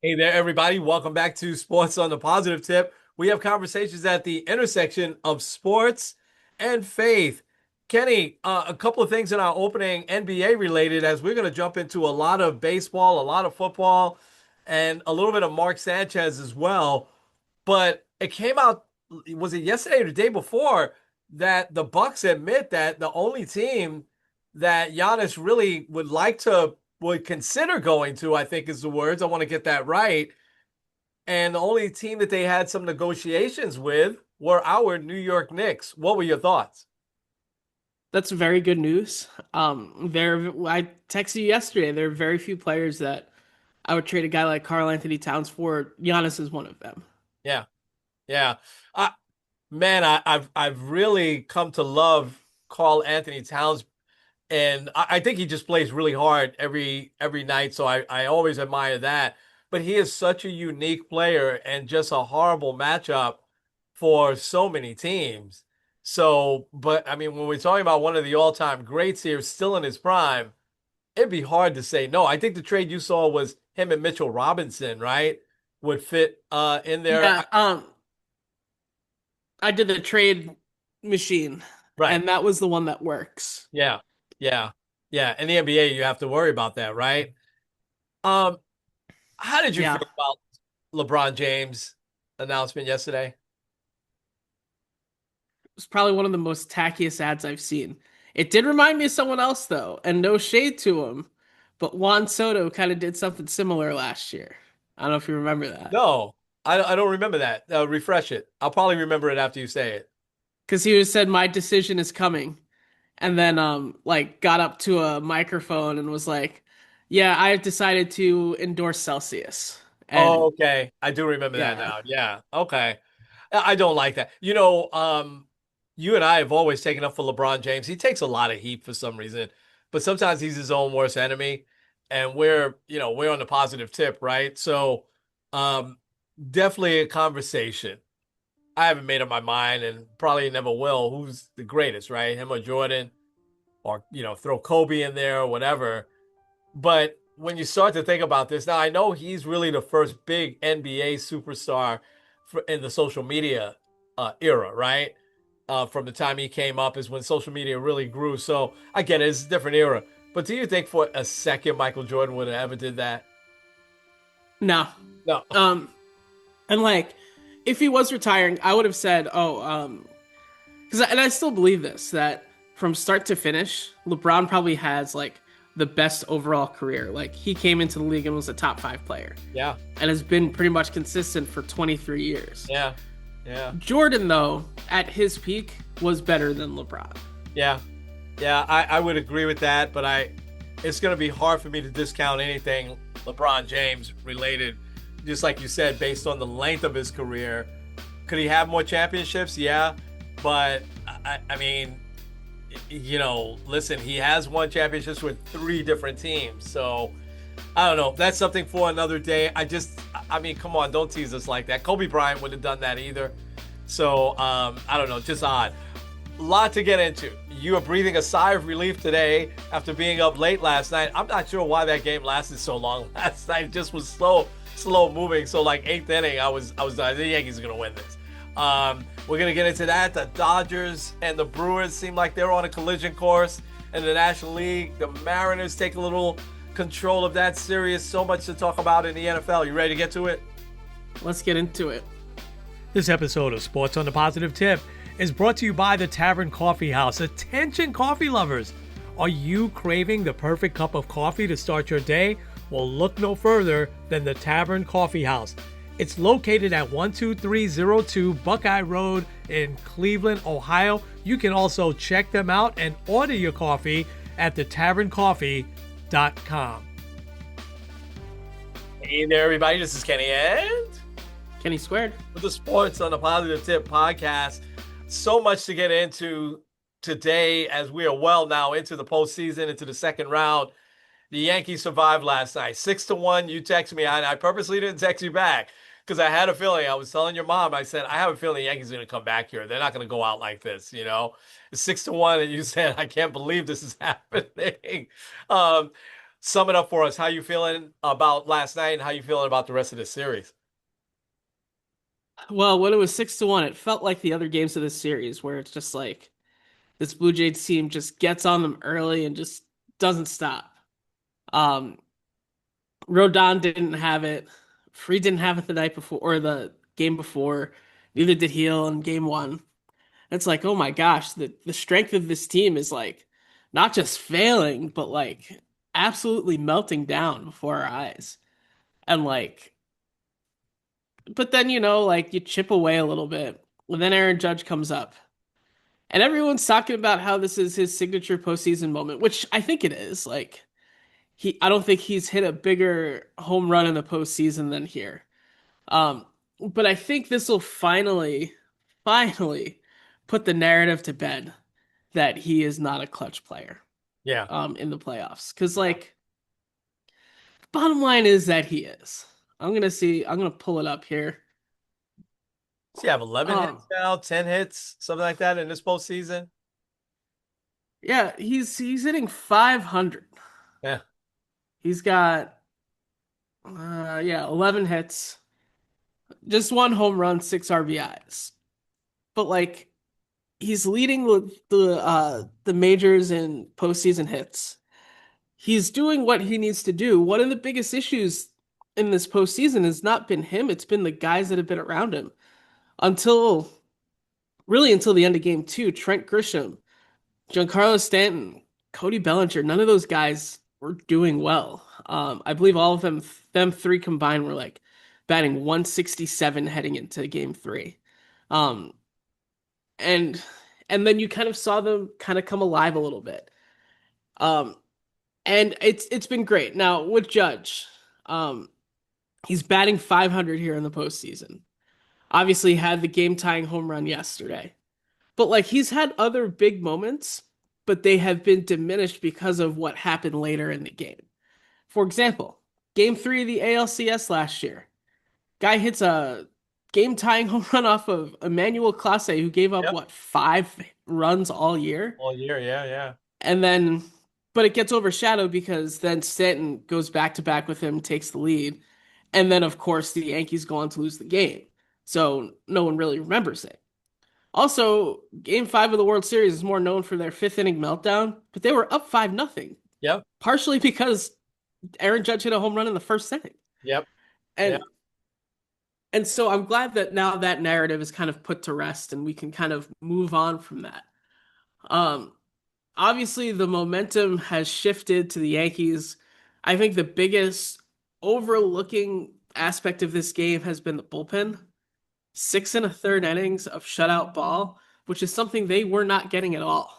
Hey there, everybody. Welcome back to Sports on the Positive Tip. We have conversations at the intersection of sports and faith. Kenny, a couple of things in our opening NBA related as we're going to jump into a lot of baseball, a lot of football, and a little bit of Mark Sanchez as well. But it came out, was it yesterday or the day before, that the Bucks admit that the only team that Giannis really would consider going to, I think is the words. I want to get that right. And the only team that they had some negotiations with were our New York Knicks. What were your thoughts? That's very good news. I texted you yesterday. There are very few players that I would trade a guy like Karl Anthony Towns for. Giannis is one of them. Yeah, yeah. Uh, man, I've really come to love Carl Anthony Towns, and I think he just plays really hard every night. So I always admire that. But he is such a unique player and just a horrible matchup for so many teams. So, but I mean, when we're talking about one of the all-time greats here, still in his prime, it'd be hard to say no. I think the trade you saw was him and Mitchell Robinson, right? Would fit in there. Yeah, I did the trade machine, Right. and that was the one that works. Yeah. Yeah. Yeah. In the NBA, you have to worry about that, right? Um, how did you Yeah, feel about LeBron James announcement yesterday? it was probably one of the most tackiest ads I've seen. It did remind me of someone else though, and no shade to him, but Juan Soto kind of did something similar last year. I don't know if you remember that. No, I don't remember that. Refresh it. I'll probably remember it after you say it. Because he was said my decision is coming, and then like got up to a microphone and was like, "Yeah, I've decided to endorse Celsius." Oh, And okay. I do remember that yeah, now. Yeah. Okay. I don't like that. You and I have always taken up for LeBron James. He takes a lot of heat for some reason, but sometimes he's his own worst enemy. And we're on the positive tip, right? So, um, definitely a conversation. I haven't made up my mind and probably never will. Who's the greatest, right? Him or Jordan, or throw Kobe in there or whatever. But when you start to think about this, now I know he's really the first big NBA superstar in the social media era, right? From the time he came up is when social media really grew. So I get it, it's a different era. But do you think for a second Michael Jordan would have ever did that? no, No. um, and like if he was retiring, I would have said, "Oh, because and I still believe this that from start to finish, LeBron probably has like the best overall career. Like he came into the league and was a top five player, Yeah. and has been pretty much consistent for 23 years." Yeah. Yeah. Jordan, though, at his peak, was better than LeBron. Yeah. Yeah. I would agree with that, but it's gonna be hard for me to discount anything LeBron James related, just like you said, based on the length of his career. Could he have more championships? Yeah, but I mean, listen, he has won championships with three different teams. So I don't know. That's something for another day. I mean, come on, don't tease us like that. Kobe Bryant would have done that either. So I don't know, just odd. A lot to get into. You are breathing a sigh of relief today after being up late last night. I'm not sure why that game lasted so long last night. It just was slow moving. So like eighth inning, the Yankees are gonna win this. We're gonna get into that. The Dodgers and the Brewers seem like they're on a collision course in the National League. The Mariners take a little control of that series. So much to talk about in the NFL. You ready to get to it? Let's get into it. This episode of Sports on the Positive Tip is brought to you by the Tavern Coffee House. Attention, coffee lovers! Are you craving the perfect cup of coffee to start your day? Well, look no further than the Tavern Coffee House. It's located at 12302 Buckeye Road in Cleveland, Ohio. You can also check them out and order your coffee at thetaverncoffee.com. Hey there, everybody. This is Kenny and Kenny squared. with the Sports on the Positive Tip podcast. So much to get into today as we are well now into the postseason, into the second round. The Yankees survived last night. 6-1. You text me. I purposely didn't text you back because I had a feeling. I was telling your mom, I said, I have a feeling the Yankees are going to come back here. They're not going to go out like this, you know? It's 6-1, and you said, I can't believe this is happening. Um, sum it up for us. How you feeling about last night and how you feeling about the rest of the series? Well, when it was 6-1, it felt like the other games of this series where it's just like this Blue Jays team just gets on them early and just doesn't stop. Um, Rodon didn't have it. Free didn't have it the night before or the game before. Neither did Heel in game one. It's like, oh my gosh, the strength of this team is like not just failing, but like absolutely melting down before our eyes. And like, but then, like you chip away a little bit. And then Aaron Judge comes up. And everyone's talking about how this is his signature postseason moment, which I think it is. Like I don't think he's hit a bigger home run in the postseason than here. Um, but I think this will finally put the narrative to bed that he is not a clutch player Yeah. in the playoffs. Because Yeah. like bottom line is that he is. I'm gonna pull it up here. So you have 11 Um, hits now, 10 hits, something like that in this postseason. yeah, he's hitting 500. Yeah. He's got 11 hits, just one home run, six RBIs. But like he's leading the majors in postseason hits. He's doing what he needs to do. One of the biggest issues in this postseason has not been him, it's been the guys that have been around him. Until until the end of game two, Trent Grisham, Giancarlo Stanton, Cody Bellinger, none of those guys were doing well. I believe all of them three combined were like batting 167 heading into game three. Um, and and then you kind of saw them kind of come alive a little bit. Um, and it's been great. Now with Judge, um, he's batting 500 here in the postseason. Obviously, had the game tying home run yesterday, but like he's had other big moments, but they have been diminished because of what happened later in the game. For example, game three of the ALCS last year, guy hits a game tying home run off of Emmanuel Clase, who gave up Yep. what 5 runs all year, All year. Yeah. Yeah. and then but it gets overshadowed because then Stanton goes back to back with him, takes the lead, and then of course the Yankees go on to lose the game. So no one really remembers it. Also, game five of the World Series is more known for their fifth inning meltdown, but they were up 5-0, Yep. partially because Aaron Judge hit a home run in the first inning. Yep. Yeah. And and so I'm glad that now that narrative is kind of put to rest and we can kind of move on from that. Um, Obviously the momentum has shifted to the Yankees. I think the biggest overlooking aspect of this game has been the bullpen. 6 1/3 innings of shutout ball, which is something they were not getting at all.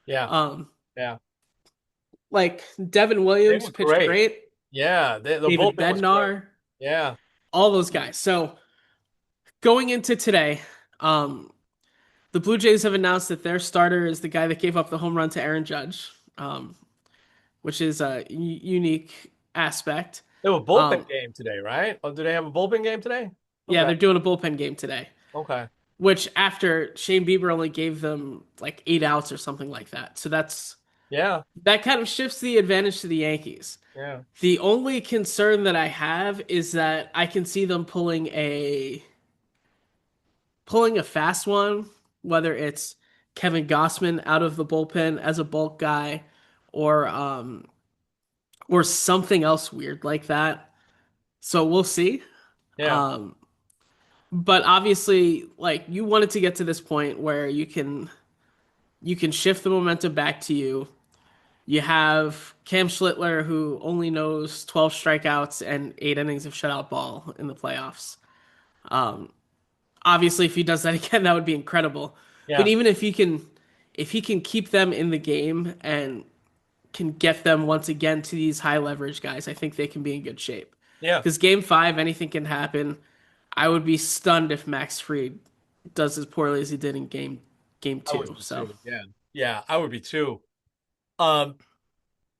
Yeah. Um, Yeah. like Devin They Williams were pitched great. great, Yeah. The David bullpen was great. Bednar, Yeah. all those guys. So going into today, the Blue Jays have announced that their starter is the guy that gave up the home run to Aaron Judge, which is a unique aspect. They have a Um, bullpen game today, right? Oh, do they have a bullpen game today? yeah, Okay. they're doing a bullpen game today, Okay. which after Shane Bieber only gave them like 8 outs or something like that. So Yeah. that kind of shifts the advantage to the Yankees. Yeah. The only concern that I have is that I can see them pulling a fast one, whether it's Kevin Gossman out of the bullpen as a bulk guy, or or something else weird like that. So we'll see. Yeah. Um, but obviously, like you wanted to get to this point where you can shift the momentum back to you. You have Cam Schlittler, who only knows 12 strikeouts and 8 innings of shutout ball in the playoffs. Um, Obviously, if he does that again, that would be incredible. But Yeah. even if he can keep them in the game and can get them once again to these high leverage guys, I think they can be in good shape. Yeah. Because game five, anything can happen. I would be stunned if Max Fried does as poorly as he did in game I would two. be So too. Yeah. Yeah. I would be too. Um,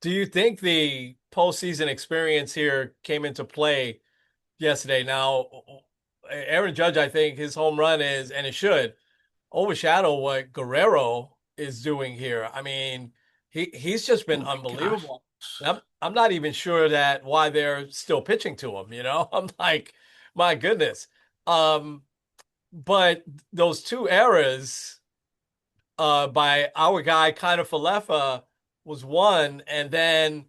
do you think the postseason experience here came into play yesterday? Now, Aaron Judge, I think his home run is, and it should overshadow what Guerrero is doing here. I mean, he's just been oh my gosh. unbelievable. Yep. I'm not even sure that why they're still pitching to him, you know? I'm like, my goodness. Um, but those two errors by our guy Kiner Falefa was one, and then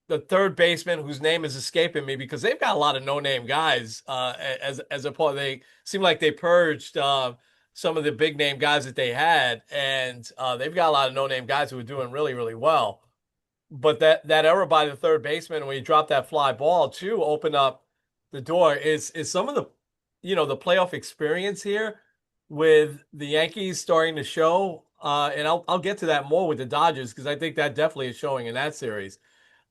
the third baseman whose name is escaping me because they've got a lot of no-name guys as a part. They seem like they purged some of the big name guys that they had, and they've got a lot of no-name guys who are doing really, really well. But that error by the third baseman when he dropped that fly ball to open up the door is some of the the playoff experience here with the Yankees starting to show. And I'll get to that more with the Dodgers because I think that definitely is showing in that series.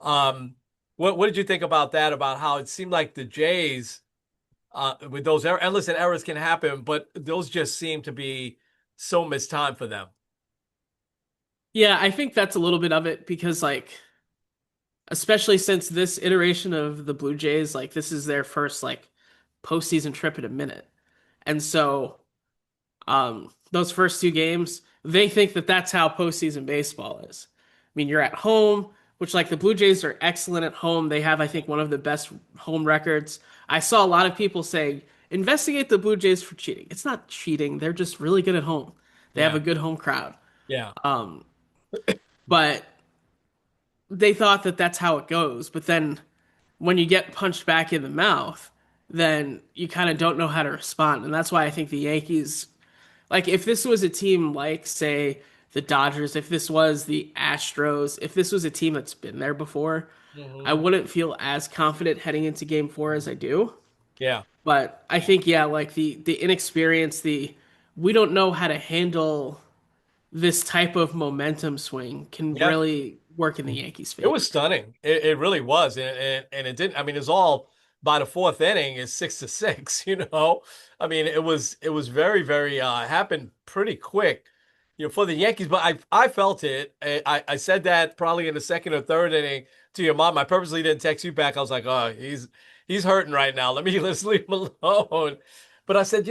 Um, what did you think about that? About how it seemed like the Jays with those errors, and listen, errors can happen, but those just seem to be so mistimed for them. Yeah, I think that's a little bit of it because like especially since this iteration of the Blue Jays, like this is their first like postseason trip in a minute. And so those first two games, they think that that's how postseason baseball is. I mean, you're at home, which like the Blue Jays are excellent at home. They have, I think, one of the best home records. I saw a lot of people say, investigate the Blue Jays for cheating. It's not cheating. They're just really good at home. They have Yeah, a good home crowd. yeah, Um, but they thought that that's how it goes. But then when you get punched back in the mouth, then you kind of don't know how to respond. And that's why I think the Yankees, like if this was a team like, say, the Dodgers, if this was the Astros, if this was a team that's been there before, I hmm wouldn't feel as confident heading into game four as I do. yeah, But I think, yeah, like the inexperience, the we don't know how to handle this type of momentum swing can yeah. really work in the Yankees' It was favor. stunning. It really was, and it didn't. I mean, it's all by the fourth inning is 6-6. You know, I mean, it was very very happened pretty quick, for the Yankees. But I felt it. I said that probably in the second or third inning to your mom. I purposely didn't text you back. I was like, oh, he's hurting right now. Let's leave him alone. But I said,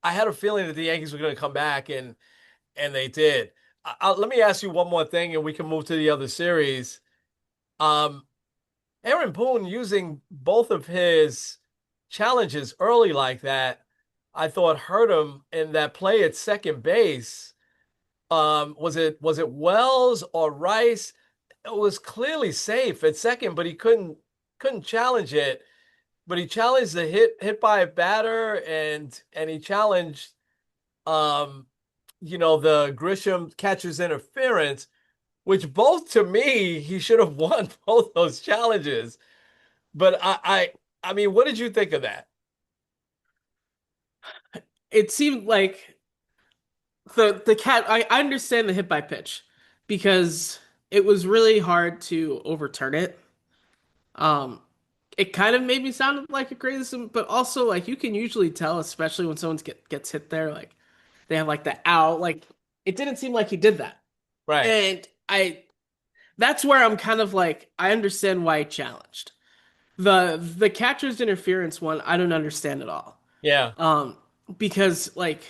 I had a feeling that the Yankees were going to come back, and they did. Let me ask you one more thing, and we can move to the other series. Um, Aaron Boone using both of his challenges early like that, I thought hurt him in that play at second base. Was it Wells or Rice? It was clearly safe at second, but he couldn't challenge it. But he challenged the hit by a batter, and he challenged um the Grisham catcher's interference, which both to me he should have won both those challenges. But I mean, what did you think of that? It seemed like the cat. I understand the hit by pitch because it was really hard to overturn it. Um, it kind of made me sound like a crazy, but also like you can usually tell, especially when someone gets hit there, like they have like the out. Like it didn't seem like he did that, Right. and I that's where I'm kind of like I understand why he challenged the catcher's interference one. I don't understand at all. Yeah. Um, because like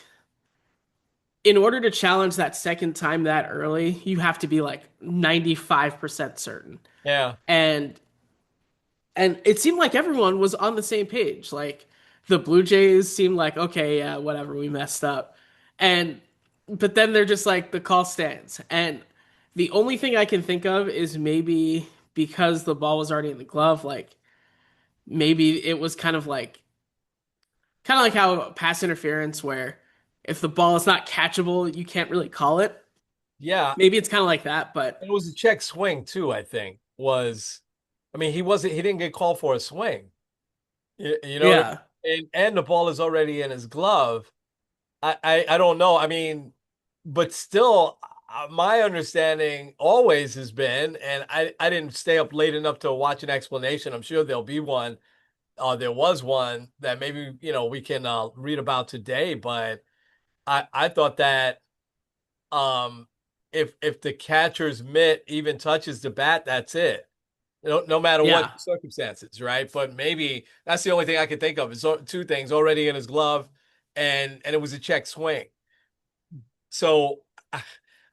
in order to challenge that second time that early, you have to be like 95% certain. Yeah. And it seemed like everyone was on the same page. Like the Blue Jays seemed like, okay, yeah, whatever, we messed up. And but then they're just like the call stands. And the only thing I can think of is maybe because the ball was already in the glove, like maybe it was kind of like how pass interference where if the ball is not catchable, you can't really call it. Yeah. Maybe it's kind of like that, but It was a check swing too, I think. I mean, he didn't get called for a swing. You know what I yeah. mean? And the ball is already in his glove. I don't know. I mean, but still, my understanding always has been, and I didn't stay up late enough to watch an explanation. I'm sure there'll be one. There was one that maybe we can read about today, but I thought that um, if the catcher's mitt even touches the bat, that's it. No matter what Yeah. circumstances, right? But maybe that's the only thing I can think of is two things already in his glove, and it was a check swing. So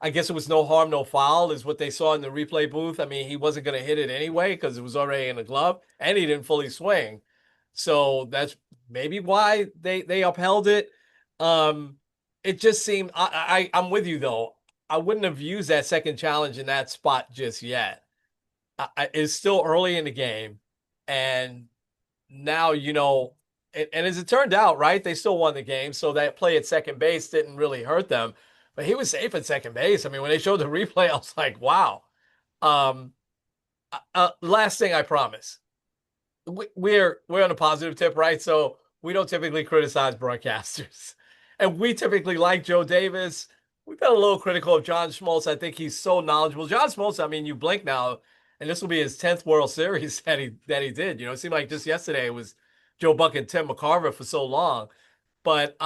I guess it was no harm, no foul, is what they saw in the replay booth. I mean, he wasn't going to hit it anyway because it was already in the glove, and he didn't fully swing. So that's maybe why they upheld it. Um, it just seemed I'm with you though. I wouldn't have used that second challenge in that spot just yet. It's still early in the game, and now and as it turned out, right, they still won the game, so that play at second base didn't really hurt them. But he was safe at second base. I mean, when they showed the replay, I was like, wow. Um, Last thing I promise, we're on a positive tip, right? So we don't typically criticize broadcasters, and we typically like Joe Davis. We've been a little critical of John Schmaltz. I think he's so knowledgeable. John Schmaltz, I mean, you blink now, and this will be his 10th World Series that he did. It seemed like just yesterday it was Joe Buck and Tim McCarver for so long, but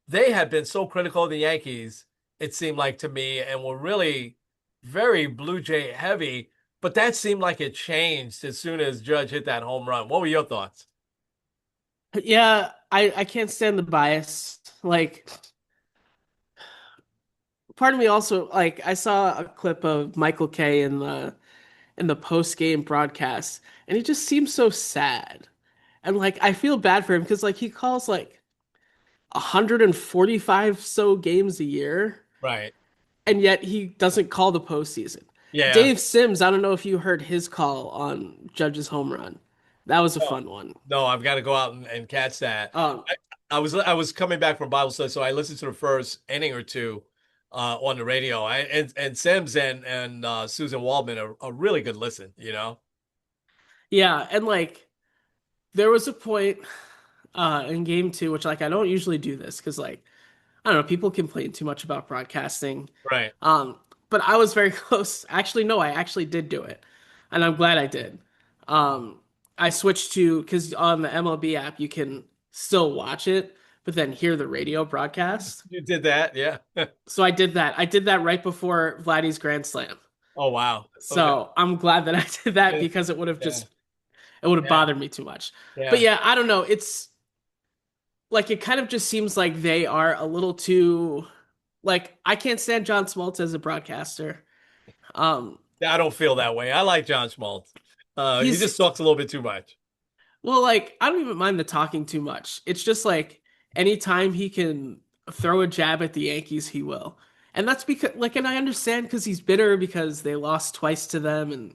they had been so critical of the Yankees. It seemed like to me, and were really very Blue Jay heavy. But that seemed like it changed as soon as Judge hit that home run. What were your thoughts? Yeah, I can't stand the bias. Like, part of me also like I saw a clip of Michael Kay in the post game broadcast, and he just seems so sad. And like I feel bad for him because like he calls like 145 so games a year, Right. and yet he doesn't call the postseason. Yeah. Dave Sims, I don't know if you heard his call on Judge's home run. That was a No, fun one. no, I've got to go out and catch that. Um, I was coming back from Bible study, so I listened to the first inning or two on the radio. And Sims and Susan Waldman are a really good listen. yeah, and like there was a point in game two, which like I don't usually do this because like I don't know, people complain too much about broadcasting. Right. Um, but I was very close. Actually, no, I actually did do it, and I'm glad I did. Um, I switched to because on the MLB app you can still watch it, but then hear the radio broadcast. You did that, yeah. So I did that. I did that right before Vladdy's Grand Slam. Oh wow. Okay. So I'm glad that I did that Yeah, because yeah, it would have yeah, bothered me too much. But yeah. yeah, I don't know. It's like it kind of just seems like they are a little too like I can't stand John Smoltz as a broadcaster. Um, I don't feel that way. I like John Schmaltz. He he's just talks a little bit too much. well, like I don't even mind the talking too much. It's just like anytime he can throw a jab at the Yankees, he will. And that's because like and I understand because he's bitter because they lost twice to them and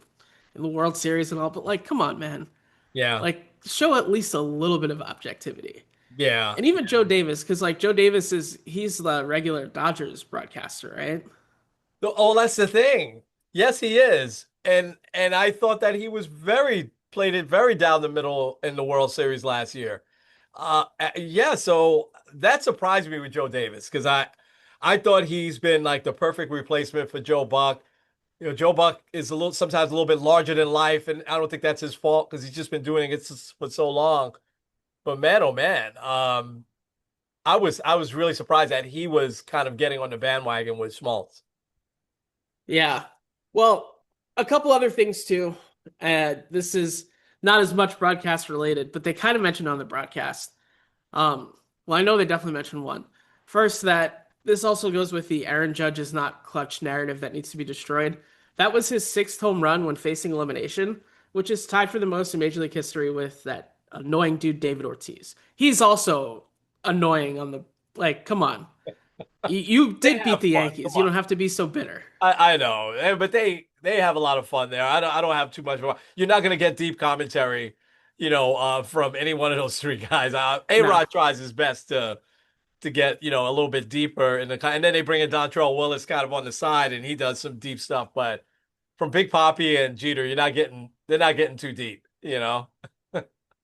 in the World Series and all, but like come on, man. Yeah, Like show at least a little bit of objectivity. yeah. And even Joe Davis, because like Joe Davis he's the regular Dodgers broadcaster, right? Oh, that's the thing. Yes, he is. And I thought that he was very played it very down the middle in the World Series last year. Yeah, so that surprised me with Joe Davis because I thought he's been like the perfect replacement for Joe Buck. Joe Buck is sometimes a little bit larger than life, and I don't think that's his fault because he's just been doing it for so long. But man, oh man, I was really surprised that he was kind of getting on the bandwagon with Schmaltz. Yeah. Well, a couple other things too. This is not as much broadcast related, but they kind of mentioned on the broadcast. Well, I know they definitely mentioned one. First, that this also goes with the Aaron Judge is not clutch narrative that needs to be destroyed. That was his sixth home run when facing elimination, which is tied for the most in Major League history with that annoying dude David Ortiz. He's also annoying on the like. Come on, you They did beat have the fun. Come Yankees. You on. don't have to be so bitter. I know, but they have a lot of fun there. I don't have too much. You're not going to get deep commentary, from any one of those three guys. No. A-Rod tries his best to get a little bit deeper and then they bring in Dontrell Willis kind of on the side, and he does some deep stuff. But from Big Poppy and Jeter, they're not getting too deep.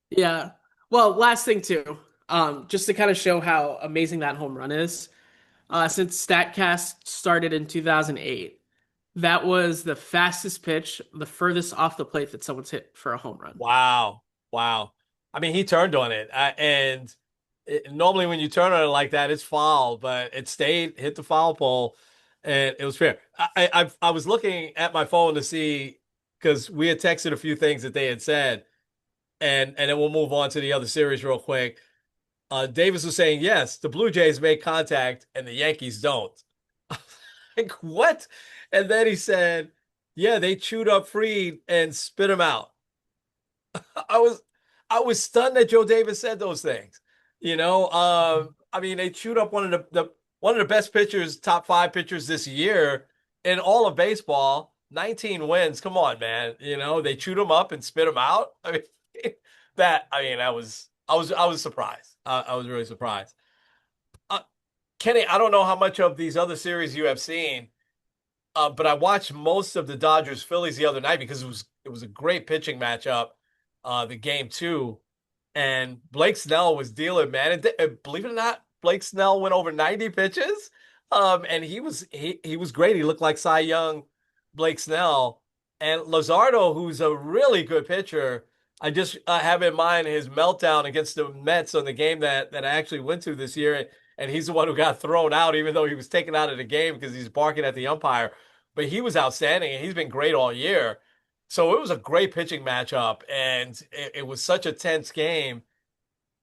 Yeah. Well, last thing too, just to kind of show how amazing that home run is. Since Statcast started in 2008, that was the fastest pitch, the furthest off the plate that someone's hit for a home run. Wow, wow. I mean, he turned on it, and normally when you turn on it like that, it's foul, but it stayed, hit the foul pole, and it was fair. I was looking at my phone to see because we had texted a few things that they had said, and then we'll move on to the other series real quick. Davis was saying, yes, the Blue Jays make contact and the Yankees don't. like, what? And then he said, yeah, they chewed up Freed and spit him out. I was I was stunned that Joe Davis said those things. I mean, they chewed up one of the best pitchers, top five pitchers this year in all of baseball. 19 wins. Come on, man. They chewed him up and spit him out. I mean, I was surprised. I was really surprised. Uh, Kenny, I don't know how much of these other series you have seen, but I watched most of the Dodgers Phillies the other night because it was a great pitching matchup, the game two, and Blake Snell was dealing, man. And believe it or not, Blake Snell went over 90 pitches, and he was great. He looked like Cy Young, Blake Snell, and Luzardo, who's a really good pitcher. I just have in mind his meltdown against the Mets on the game that I actually went to this year, and he's the one who got thrown out, even though he was taken out of the game because he's barking at the umpire. But he was outstanding, and he's been great all year. So it was a great pitching matchup, and it was such a tense game.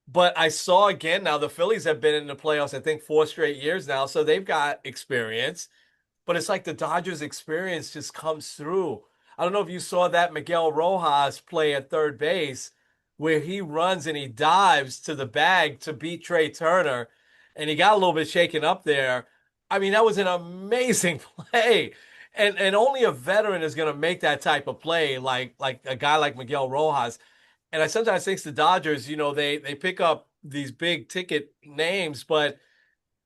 But I saw again now the Phillies have been in the playoffs, I think, 4 straight years now, so they've got experience. But it's like the Dodgers' experience just comes through. I don't know if you saw that Miguel Rojas play at third base where he runs and he dives to the bag to beat Trey Turner, and he got a little bit shaken up there. I mean, that was an amazing play. And only a veteran is going to make that type of play, like a guy like Miguel Rojas. And I sometimes think the Dodgers, they pick up these big ticket names, but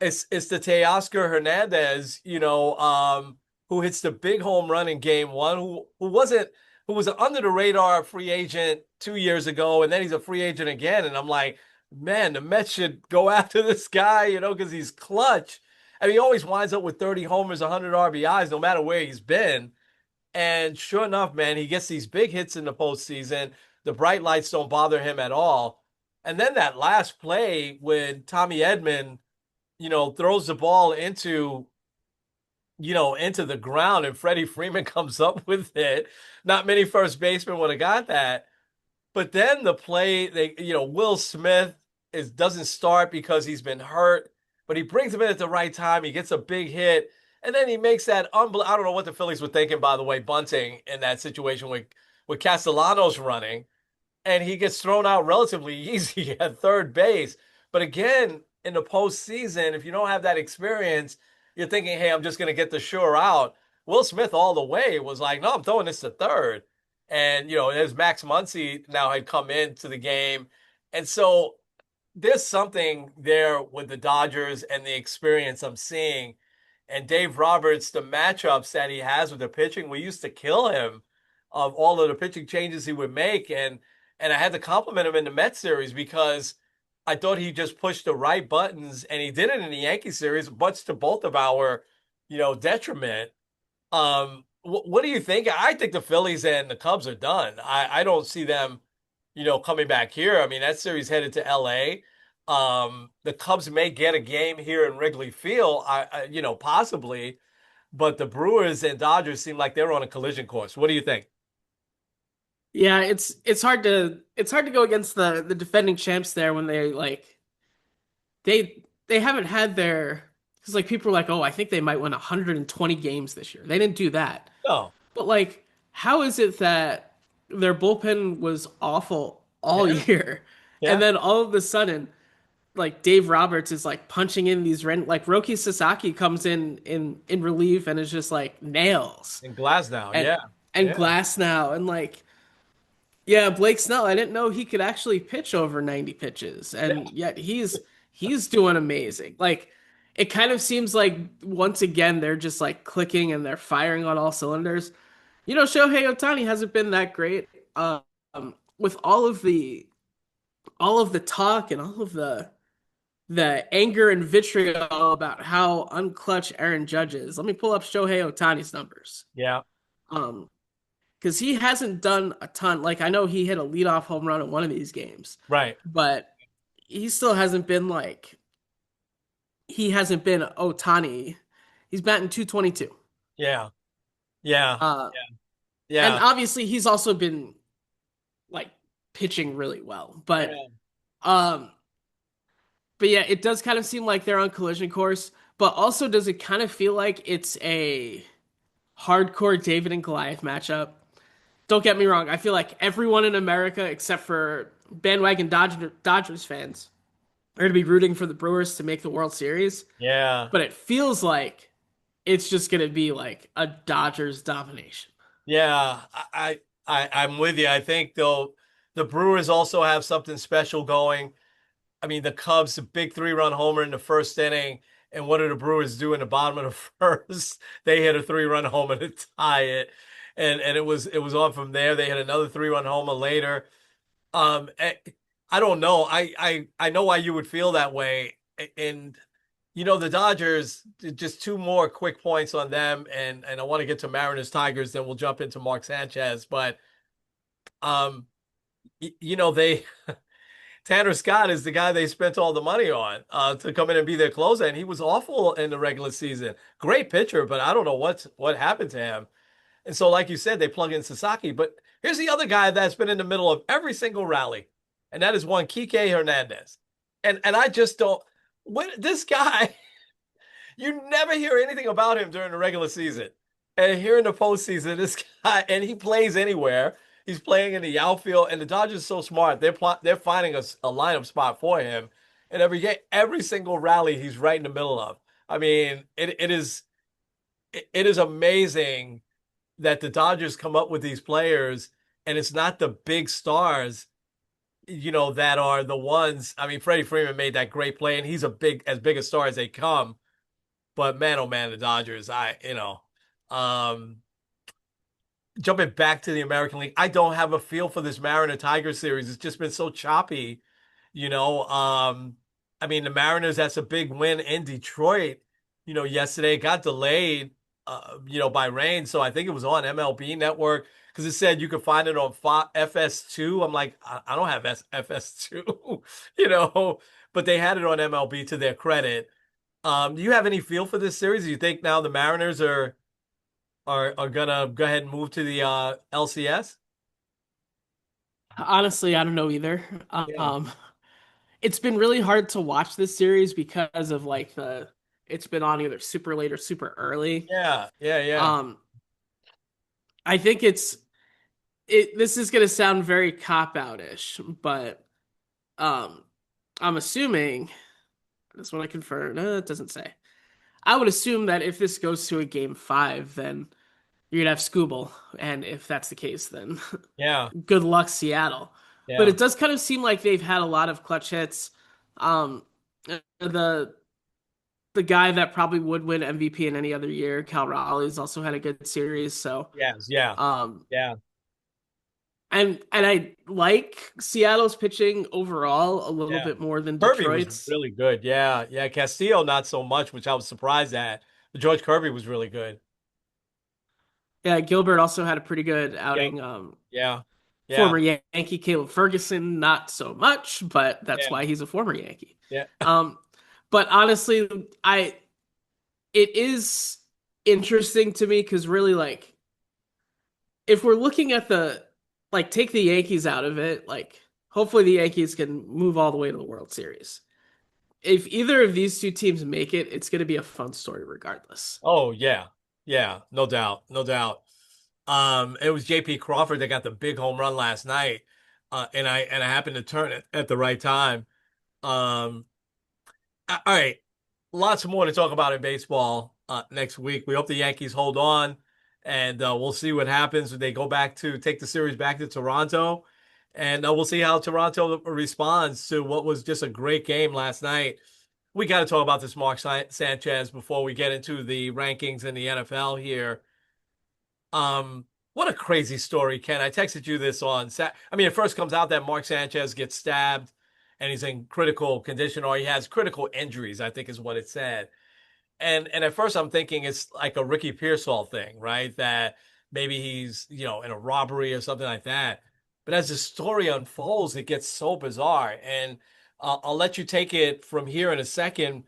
it's the Teoscar Hernandez, who hits the big home run in game one, who was an under the radar free agent 2 years ago, and then he's a free agent again. And I'm like, man, the Mets should go after this guy, because he's clutch. I mean, he always winds up with 30 homers, 100 RBIs, no matter where he's been. And sure enough, man, he gets these big hits in the postseason. The bright lights don't bother him at all. And then that last play when Tommy Edman, throws the ball into the ground and Freddie Freeman comes up with it. Not many first basemen would have got that. But then the play, Will Smith doesn't start because he's been hurt, but he brings him in at the right time. He gets a big hit, and then he makes that unbelievable. I don't know what the Phillies were thinking, by the way, bunting in that situation with Castellanos running, and he gets thrown out relatively easy at third base. But again, in the postseason, if you don't have that experience, you're thinking, hey, I'm just going to get the sure out. Will Smith all the way was like, no, I'm throwing this to third. And, there's Max Muncy now had come into the game. And so there's something there with the Dodgers and the experience I'm seeing. And Dave Roberts, the matchups that he has with the pitching, we used to kill him of all of the pitching changes he would make. And I had to compliment him in the Mets series because I thought he just pushed the right buttons, and he did it in the Yankee series, much to both of our, detriment. What do you think? I think the Phillies and the Cubs are done. I don't see them, coming back here. I mean, that series headed to LA. The Cubs may get a game here in Wrigley Field, possibly, but the Brewers and Dodgers seem like they're on a collision course. What do you think? Yeah, it's hard to go against the defending champs there when they haven't had their because like people are like, oh, I think they might win 120 games this year. They didn't do that. Oh, But like, how is it that their bullpen was awful all yeah, year, and yeah. then all of a sudden, like Dave Roberts is like punching in these like Roki Sasaki comes in relief and is just like nails In Glasgow, and yeah, yeah, Glass now and like yeah, Blake Snell, I didn't know he could actually pitch over 90 pitches, yeah. and yet he's doing amazing. Like it kind of seems like once again they're just like clicking and they're firing on all cylinders. Shohei Ohtani hasn't been that great. With all of the talk and all of the anger and vitriol about how unclutch Aaron Judge is. Let me pull up Shohei Ohtani's numbers. Yeah. Um, because he hasn't done a ton. Like I know he hit a leadoff home run in one of these games, Right. but he still hasn't been like he hasn't been Ohtani. He's batting 222. Yeah. Yeah. Uh, and Yeah. obviously he's also been like pitching really well. Yeah. Um, but yeah, it does kind of seem like they're on collision course. but also does it kind of feel like it's a hardcore David and Goliath matchup? Don't get me wrong. I feel like everyone in America, except for bandwagon Dodgers fans, are going to be rooting for the Brewers to make the World Series. Yeah. But it feels like it's just going to be like a Dodgers domination. Yeah, I'm with you. I think though the Brewers also have something special going. I mean, the Cubs, a big 3-run homer in the first inning, and what did the Brewers do in the bottom of the first? They hit a 3-run homer to tie it, and it was on from there. They hit another 3-run homer later. Eh, I don't know. I know why you would feel that way, and the Dodgers, just two more quick points on them, and I want to get to Mariners Tigers, then we'll jump into Mark Sanchez. But um, they Tanner Scott is the guy they spent all the money on to come in and be their closer, and he was awful in the regular season. Great pitcher, but I don't know what happened to him. And so, like you said, they plug in Sasaki. But here's the other guy that's been in the middle of every single rally, and that is one Kike Hernandez. And I just don't. When this guy, you never hear anything about him during the regular season. And here in the postseason, this guy, and he plays anywhere. He's playing in the outfield, and the Dodgers are so smart. They're finding a lineup spot for him. And every single rally, he's right in the middle of. I mean, it is amazing that the Dodgers come up with these players, and it's not the big stars, that are the ones. I mean, Freddie Freeman made that great play, and he's as big a star as they come. But man, oh man, the Dodgers, um, jumping back to the American League, I don't have a feel for this Mariner Tiger series. It's just been so choppy, you know. I mean, the Mariners, that's a big win in Detroit, yesterday. It got delayed, by rain. So I think it was on MLB Network because it said you could find it on FS2. I'm like, I don't have FS2, but they had it on MLB to their credit. Do you have any feel for this series? Do you think now the Mariners are gonna go ahead and move to the LCS? Honestly, I don't know either. Yeah, It's been really hard to watch this series because of like it's been on either super late or super early. yeah, yeah, yeah, Um, I think this is gonna sound very cop out-ish, but um, I'm assuming I just want to confirm. No, it doesn't say. I would assume that if this goes to a game five, then you're gonna have Scooble, and if that's the case, then yeah, good luck, Seattle. But yeah, it does kind of seem like they've had a lot of clutch hits. Um, the guy that probably would win MVP in any other year, Cal Raleigh's also had a good series. So, yes, yeah, um, yeah, and I like Seattle's pitching overall a little yeah. bit more than Kirby was Detroit's. really good. Yeah, yeah. Castillo not so much, which I was surprised at. But George Kirby was really good. Yeah, Gilbert also had a pretty good Yep. outing. Yeah, yeah, Former Yankee Caleb Ferguson, not so much, but that's yeah, why he's a former Yankee. yeah. Um, but honestly, it is interesting to me because really, like, if we're looking at take the Yankees out of it, like, hopefully the Yankees can move all the way to the World Series. If either of these two teams make it, it's going to be a fun story regardless. Oh yeah, yeah. No doubt, no doubt. It was J.P. Crawford that got the big home run last night, and I happened to turn it at the right time. Um, all right, lots more to talk about in baseball next week. We hope the Yankees hold on, and we'll see what happens when they go back to take the series back to Toronto, and we'll see how Toronto responds to what was just a great game last night. We got to talk about this Mark Sanchez before we get into the rankings in the NFL here. What a crazy story, Ken. I texted you this on I mean, it first comes out that Mark Sanchez gets stabbed and he's in critical condition, or he has critical injuries, I think is what it said. And at first I'm thinking it's like a Ricky Pearsall thing, right? That maybe he's, in a robbery or something like that. But as the story unfolds, it gets so bizarre. And I'll let you take it from here in a second.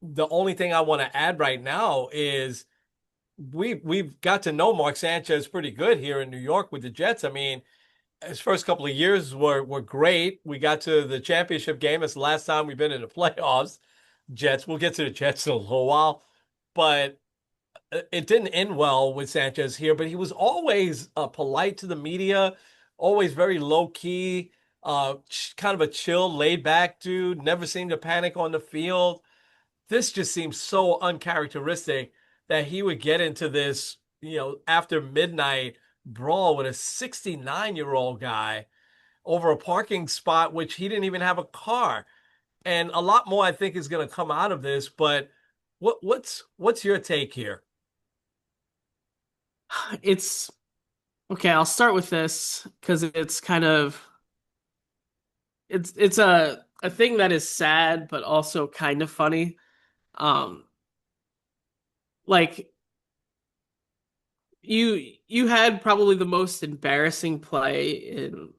The only thing I want to add right now is we've got to know Mark Sanchez pretty good here in New York with the Jets. I mean, his first couple of years were great. We got to the championship game. It's the last time we've been in the playoffs. Jets. We'll get to the Jets in a little while, but it didn't end well with Sanchez here. But he was always polite to the media, always very low key, kind of a chill, laid back dude. Never seemed to panic on the field. This just seems so uncharacteristic that he would get into this, after midnight brawl with a 69-year-old guy over a parking spot, which he didn't even have a car. And a lot more, I think, is going to come out of this. But what's your take here? It's okay. I'll start with this because it's kind of it's a thing that is sad, but also kind of funny. Um, like you had probably the most embarrassing play in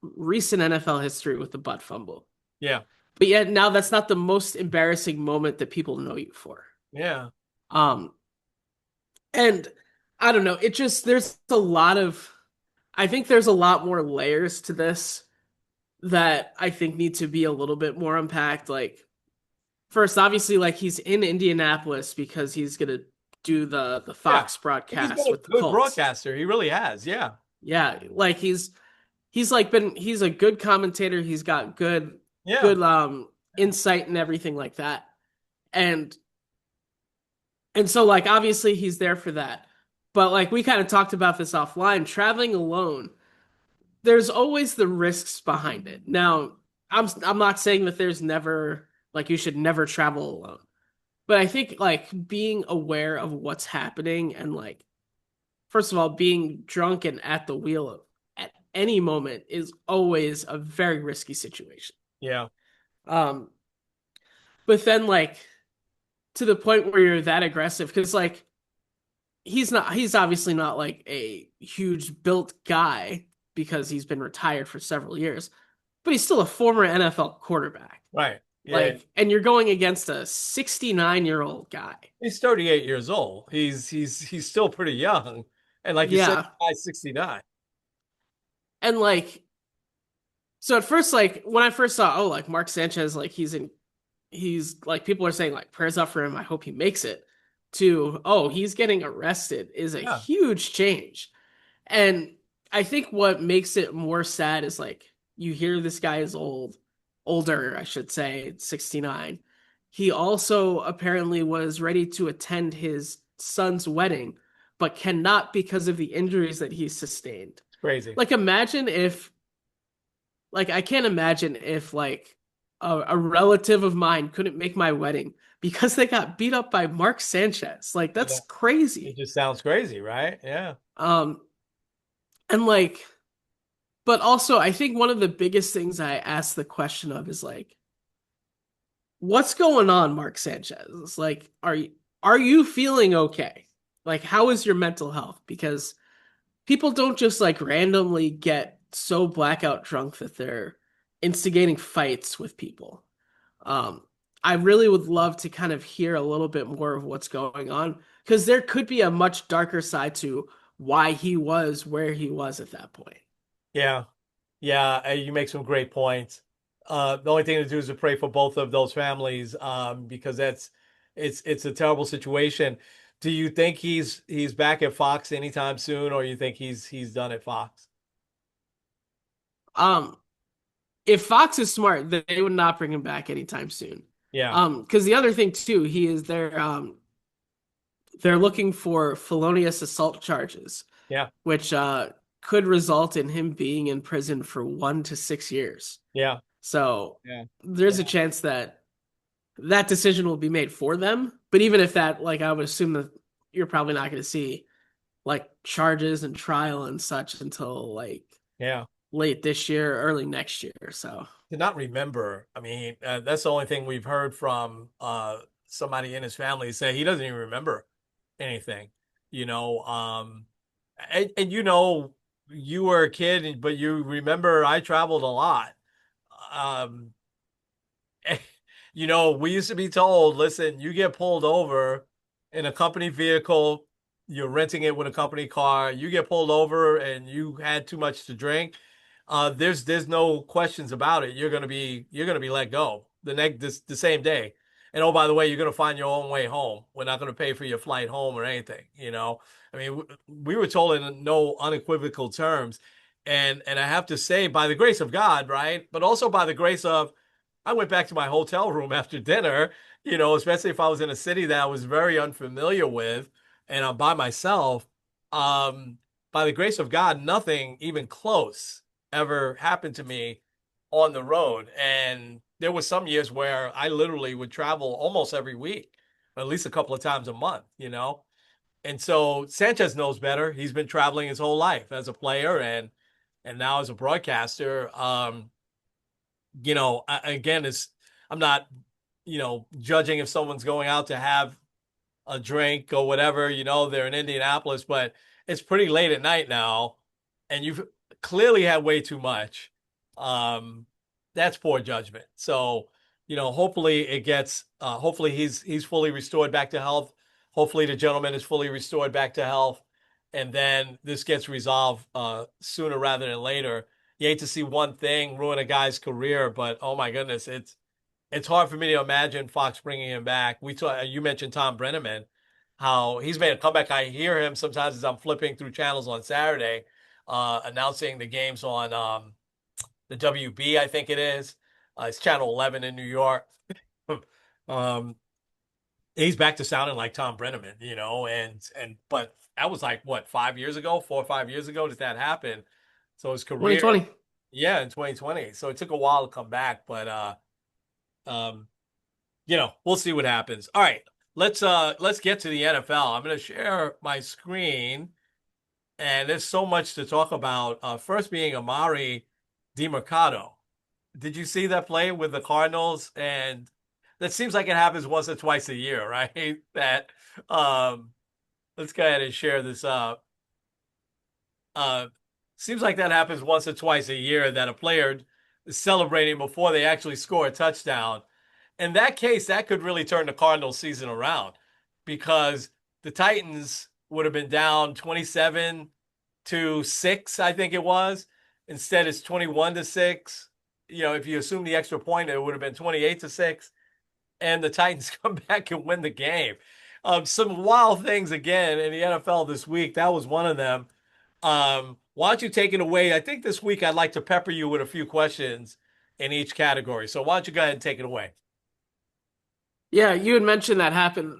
recent NFL history with the butt fumble. Yeah, But yet now that's not the most embarrassing moment that people know you for. yeah, Um, and I don't know, it just there's a lot of I think there's a lot more layers to this that I think need to be a little bit more unpacked. Like first, obviously, like he's in Indianapolis because he's gonna do the yeah. Fox He's been broadcast a with the good Colts. broadcaster. He really has. Yeah, Yeah, like he's like been he's a good commentator. He's got yeah, good insight and everything like that. And and so like obviously he's there for that. But like we kind of talked about this offline, traveling alone, there's always the risks behind it. Now, I'm not saying that there's never like you should never travel alone. But I think like being aware of what's happening and like first of all being drunk and at the wheel at any moment is always a very risky situation. yeah, Um but then like to the point where you're that aggressive because like he's obviously not like a huge built guy because he's been retired for several years, but he's still a former NFL quarterback. right. Yeah, Like, and you're going against a 69-year-old guy. he's 38 years old. He's still pretty young, and like you said, Yeah. he's 69. And like, so at first, like when I first saw, oh, like Mark Sanchez, like he's like people are saying like prayers up for him. I hope he makes it. To oh, he's getting arrested is a Yeah, huge change. And I think what makes it more sad is like you hear this guy is older, I should say, 69. He also apparently was ready to attend his son's wedding, but cannot because of the injuries that he sustained. it's crazy. Like imagine if like I can't imagine if like a relative of mine couldn't make my wedding because they got beat up by Mark Sanchez. Like Yeah, that's it crazy. just sounds crazy, right? Yeah, Um and like but also I think one of the biggest things I ask the question of is like what's going on, Mark Sanchez? Like are you feeling okay? Like how is your mental health? Because people don't just like randomly get so blackout drunk that they're instigating fights with people. Um, I really would love to kind of hear a little bit more of what's going on because there could be a much darker side to why he was where he was at that point. yeah, yeah. You make some great points. The only thing to do is to pray for both of those families, because it's a terrible situation. Do you think he's back at Fox anytime soon, or you think he's done at Fox? Um, if Fox is smart, they would not bring him back anytime soon. Yeah, Because the other thing too, he is there. They're looking for felonious assault charges, yeah, which could result in him being in prison for 1 to 6 years. yeah, So yeah, there's a yeah, chance that that decision will be made for them. But even if that, like, I would assume that you're probably not going to see like charges and trial and such until like yeah. late this year, early next year. So, To not remember, I mean, that's the only thing we've heard from somebody in his family say he doesn't even remember anything, you know. And you were a kid, but you remember I traveled a lot. Um, we used to be told, listen, you get pulled over in a company vehicle, you're renting it with a company car, you get pulled over and you had too much to drink. There's no questions about it. You're gonna be let go the same day. And oh, by the way, you're going to find your own way home. We're not going to pay for your flight home or anything, you know? I mean, we were told in no unequivocal terms. And I have to say, by the grace of God, right? But also by the grace of, I went back to my hotel room after dinner, especially if I was in a city that I was very unfamiliar with and I'm by myself. Um, by the grace of God, nothing even close ever happened to me on the road. And there was some years where I literally would travel almost every week, at least a couple of times a month. And so Sanchez knows better. He's been traveling his whole life as a player and now as a broadcaster. Again, I'm not, judging if someone's going out to have a drink or whatever, they're in Indianapolis, but it's pretty late at night now, and you've clearly had way too much. Um, that's poor judgment. So, hopefully hopefully he's fully restored back to health. Hopefully the gentleman is fully restored back to health, and then this gets resolved sooner rather than later. You hate to see one thing ruin a guy's career, but oh my goodness, it's hard for me to imagine Fox bringing him back. You mentioned Tom Brenneman, how he's made a comeback. I hear him sometimes as I'm flipping through channels on Saturday, announcing the games on the WB, I think it is. It's Channel 11 in New York. um, he's back to sounding like Tom Brenneman, and but that was like what 5 years ago, 4 or 5 years ago, did that happen? So his career, 2020. yeah, in 2020. So it took a while to come back, but um, we'll see what happens. All right, let's get to the NFL. I'm going to share my screen, and there's so much to talk about. First being Amari DiMercato. Did you see that play with the Cardinals? And that seems like it happens once or twice a year, right? That um, let's go ahead and share this up. Uh, seems like that happens once or twice a year that a player is celebrating before they actually score a touchdown. In that case, that could really turn the Cardinals season around because the Titans would have been down 27-6, I think it was. Instead, it's 21-6. If you assume the extra point, it would have been 28-6. And the Titans come back and win the game. Some wild things again in the NFL this week. That was one of them. Why don't you take it away? I think this week I'd like to pepper you with a few questions in each category. So why don't you go ahead and take it away? Yeah, you had mentioned that happened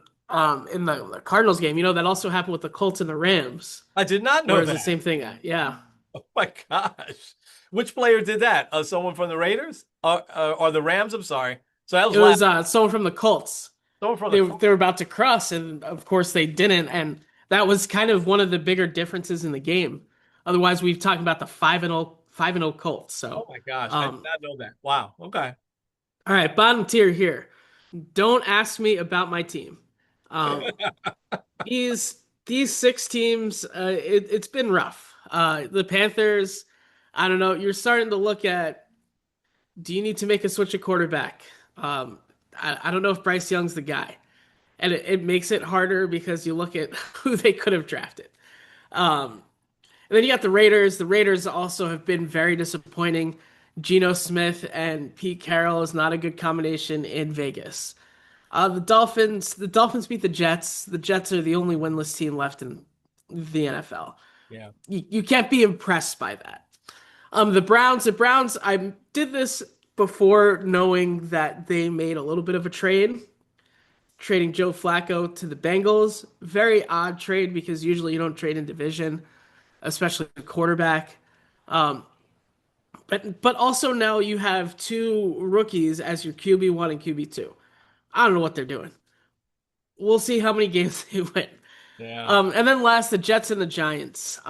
in the Cardinals game. You know, that also happened with the Colts and the Rams, I did not where know it's the that. same thing. Yeah. Oh my gosh. Which player did that? Someone from the Raiders or the Rams? I'm sorry. So that was It last. was someone from the Colts. Someone from the They were about to cross, and of course they didn't. And that was kind of one of the bigger differences in the game. Otherwise, we've talked about the 5-0 Colts. Oh So, my gosh. I did um, not know that. Wow. Okay. all right, bottom tier here. Don't ask me about my team. Um, these six teams, it's been rough. The Panthers, I don't know. You're starting to look at, do you need to make a switch at quarterback? Um, I don't know if Bryce Young's the guy, and it makes it harder because you look at who they could have drafted. Um, and then you got the Raiders. The Raiders also have been very disappointing. Geno Smith and Pete Carroll is not a good combination in Vegas. The Dolphins beat the Jets. The Jets are the only winless team left in the NFL. Yeah. You can't be impressed by that. The Browns, I did this before knowing that they made a little bit of a trade, trading Joe Flacco to the Bengals. Very odd trade because usually you don't trade in division, especially a quarterback. Um, but also now you have two rookies as your QB1 and QB2. I don't know what they're doing. We'll see how many games they win. Yeah. And then last, the Jets and the Giants.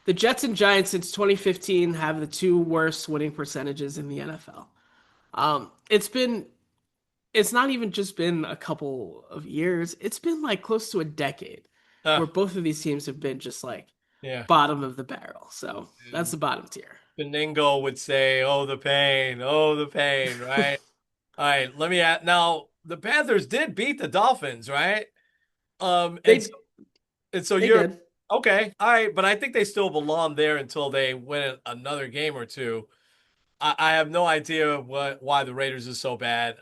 The Jets and Giants since 2015 have the two worst winning percentages in the NFL. It's not even just been a couple of years. It's been like close to a decade Uh, where both of these teams have been just like yeah. bottom of the barrel. So that's the bottom tier. Beningo would say, "Oh, the pain. Oh, the pain." Right. All right. Let me add. Now, the Panthers did beat the Dolphins, right? Um, and so, They and so they you're did. okay. All right, but I think they still belong there until they win another game or two. I have no idea why the Raiders are so bad.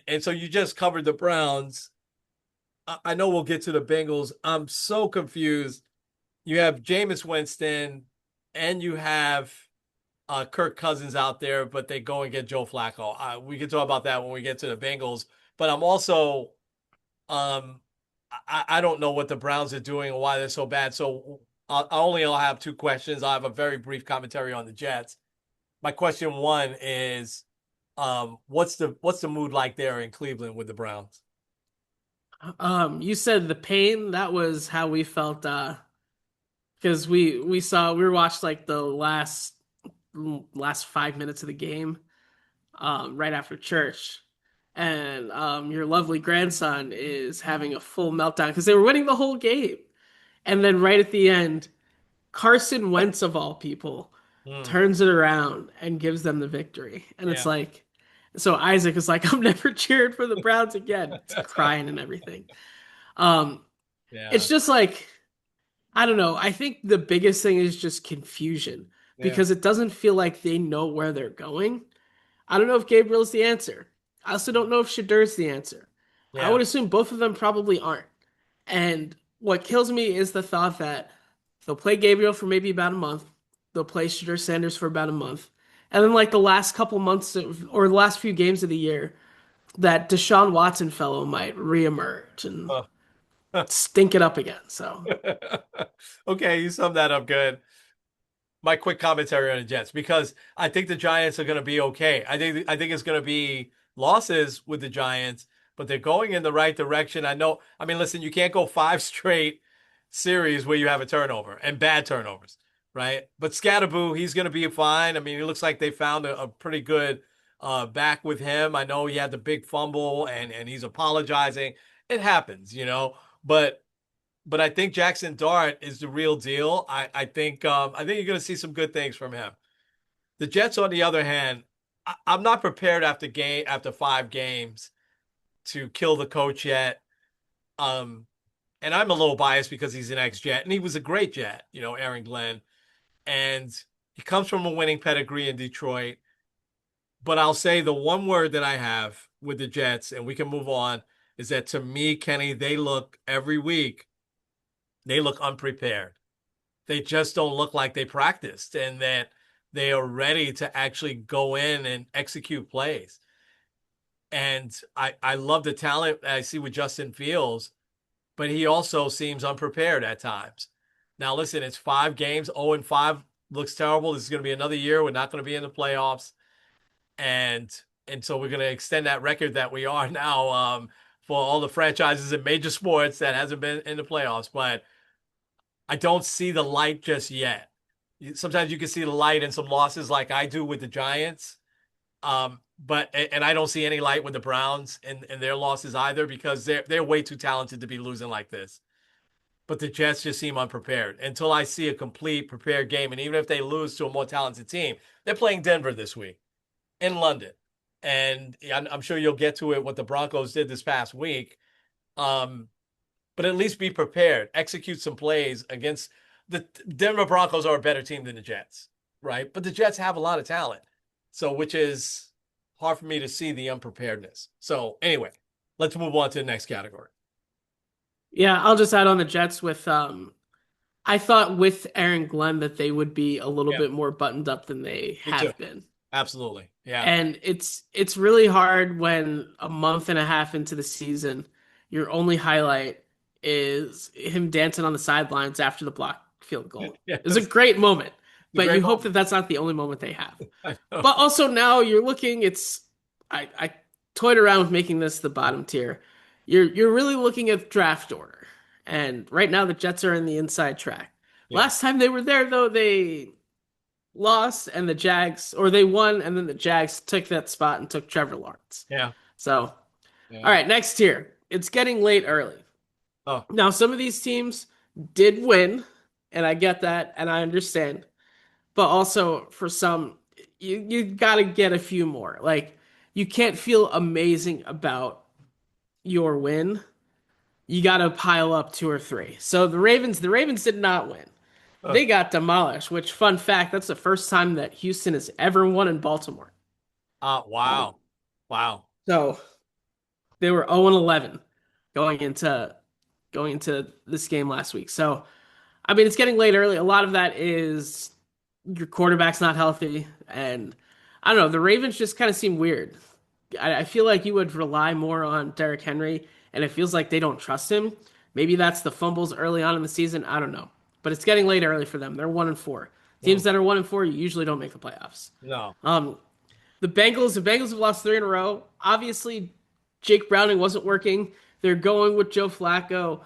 and so you just covered the Browns. I know we'll get to the Bengals. I'm so confused. You have Jameis Winston and you have Kirk Cousins out there, but they go and get Joe Flacco. We can talk about that when we get to the Bengals. But I'm also, um, I don't know what the Browns are doing and why they're so bad. So I'll have two questions. I'll have a very brief commentary on the Jets. My question one is, what's the mood like there in Cleveland with the Browns? You said the pain, that was how we felt because we watched like the last 5 minutes of the game right after church. And your lovely grandson is having a full meltdown because they were winning the whole game. And then right at the end, Carson Wentz of all people Hmm. turns it around and gives them the victory. And it's Yeah. like, so Isaac is like, I'm never cheered for the Browns again. It's crying and everything. Um, Yeah. it's just like, I don't know. I think the biggest thing is just confusion Yeah. because it doesn't feel like they know where they're going. I don't know if Gabriel's the answer. I also don't know if Shadur's the answer. I Yeah. would assume both of them probably aren't. And what kills me is the thought that they'll play Gabriel for maybe about a month. They'll play Shadur Sanders for about a month. And then like the last couple months or the last few games of the year, that Deshaun Watson fellow might reemerge and Oh. stink it up again. So Okay, you summed that up good. My quick commentary on the Jets because I think the Giants are going to be okay. I think it's going to be losses with the Giants, but they're going in the right direction. I know. I mean, listen, you can't go five straight series where you have a turnover and bad turnovers, right? But Scatterboo, he's going to be fine. I mean, it looks like they found a pretty good back with him. I know he had the big fumble and he's apologizing. It happens, but I think Jackson Dart is the real deal. I think you're going to see some good things from him. The Jets, on the other hand, I'm not prepared after 5 games to kill the coach yet. Um, and I'm a little biased because he's an ex-Jet and he was a great Jet, Aaron Glenn, and he comes from a winning pedigree in Detroit. But I'll say the one word that I have with the Jets, and we can move on, is that to me, Kenny, they look every week. They look unprepared. They just don't look like they practiced and that they are ready to actually go in and execute plays. And I love the talent I see with Justin Fields, but he also seems unprepared at times. Now, listen, it's 5 games. 0-5 looks terrible. This is going to be another year. We're not going to be in the playoffs. And so we're going to extend that record that we are now for all the franchises in major sports that hasn't been in the playoffs. But I don't see the light just yet. Sometimes you can see the light in some losses like I do with the Giants. But I don't see any light with the Browns and their losses either because they're way too talented to be losing like this. But the Jets just seem unprepared until I see a complete prepared game. And even if they lose to a more talented team, they're playing Denver this week in London. And I'm sure you'll get to it what the Broncos did this past week. Um, but at least be prepared. Execute some plays against the Denver Broncos are a better team than the Jets, right? But the Jets have a lot of talent. So, which is hard for me to see the unpreparedness. So, anyway, let's move on to the next category. yeah, I'll just add on the Jets with I thought with Aaron Glenn that they would be a little Yeah, bit more buttoned up than they me too. have been. Absolutely. Yeah. And it's really hard when a month and a half into the season, your only highlight is him dancing on the sidelines after the blocked field goal. Yeah. It's a great moment, It's a but great you hope moment. that that's not the only moment they have. I know. But also now you're looking, I toyed around with making this the bottom tier. You're really looking at draft order. And right now the Jets are in the inside track. Yeah. Last time they were there though, they lost and the Jags, or they won and then the Jags took that spot and took Trevor Lawrence. Yeah. So, all Yeah. right, next tier. It's getting late early. Oh, Now, some of these teams did win, and I get that and I understand. But also for some, you got to get a few more. Like you can't feel amazing about your win. You got to pile up two or three. So the Ravens did not win. oh. They got demolished, which fun fact, that's the first time that Houston has ever won in Baltimore. Um, Wow. Wow. so They were 0-11 going into going into this game last week. So, I mean, it's getting late early. A lot of that is your quarterback's not healthy, and I don't know. The Ravens just kind of seem weird. I feel like you would rely more on Derrick Henry, and it feels like they don't trust him. Maybe that's the fumbles early on in the season. I don't know, but it's getting late early for them. They're 1-4. Teams Mm, that are 1-4 usually don't make the playoffs. no. Um, the Bengals have lost three in a row. Obviously, Jake Browning wasn't working. They're going with Joe Flacco.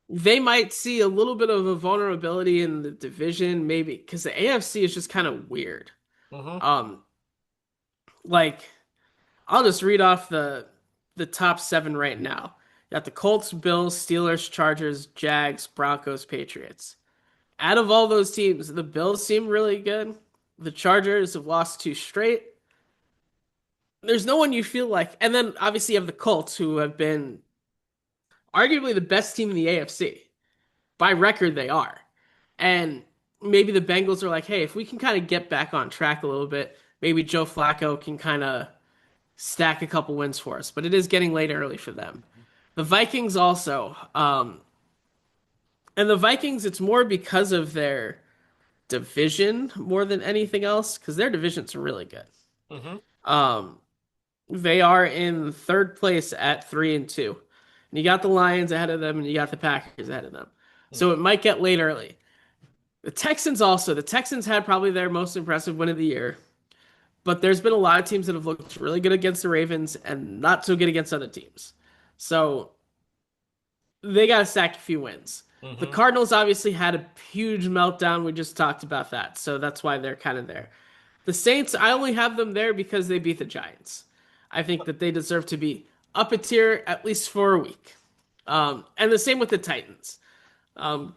They might see a little bit of a vulnerability in the division, maybe because the AFC is just kind of weird. Hmm. Um, like I'll just read off the top seven right now. You got the Colts, Bills, Steelers, Chargers, Jags, Broncos, Patriots. Out of all those teams, the Bills seem really good. The Chargers have lost two straight. There's no one you feel like, and then obviously you have the Colts, who have been arguably the best team in the AFC. By record, they are. And maybe the Bengals are like, hey, if we can kind of get back on track a little bit, maybe Joe Flacco can kind of stack a couple wins for us. But it is getting late early for them. The Vikings also. And the Vikings, it's more because of their division more than anything else, because their division's really good. Hmm. Um, they are in third place at 3-2. And you got the Lions ahead of them, and you got the Packers ahead of them. So it might get late early. The Texans also. The Texans had probably their most impressive win of the year, but there's been a lot of teams that have looked really good against the Ravens and not so good against other teams. So they got to stack a few wins. The Hmm. Cardinals obviously had a huge meltdown. We just talked about that. So that's why they're kind of there. The Saints, I only have them there because they beat the Giants. I think that they deserve to be up a tier at least for a week. And the same with the Titans.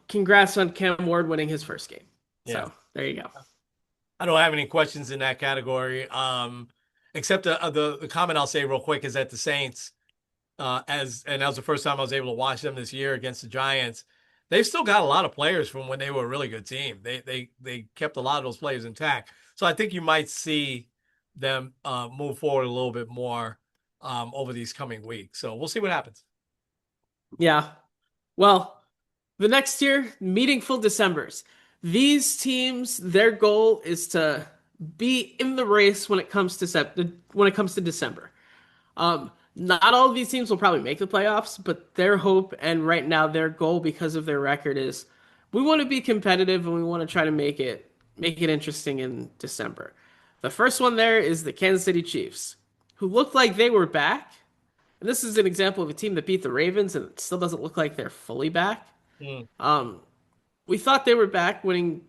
Congrats on Cam Ward winning his first game. Yeah. So there you go. I don't have any questions in that category. Except the comment I'll say real quick is that the Saints, and that was the first time I was able to watch them this year against the Giants. They've still got a lot of players from when they were a really good team. They kept a lot of those players intact. So I think you might see them move forward a little bit more over these coming weeks. So we'll see what happens. Yeah. Well, the next tier, meaningful Decembers. These teams, their goal is to be in the race when it comes to December. Not all of these teams will probably make the playoffs, but their hope and right now their goal because of their record is we want to be competitive and we want to try to make it interesting in December. The first one there is the Kansas City Chiefs, who looked like they were back. And this is an example of a team that beat the Ravens and it still doesn't look like they're fully back. Mm, Um, we thought they were back winning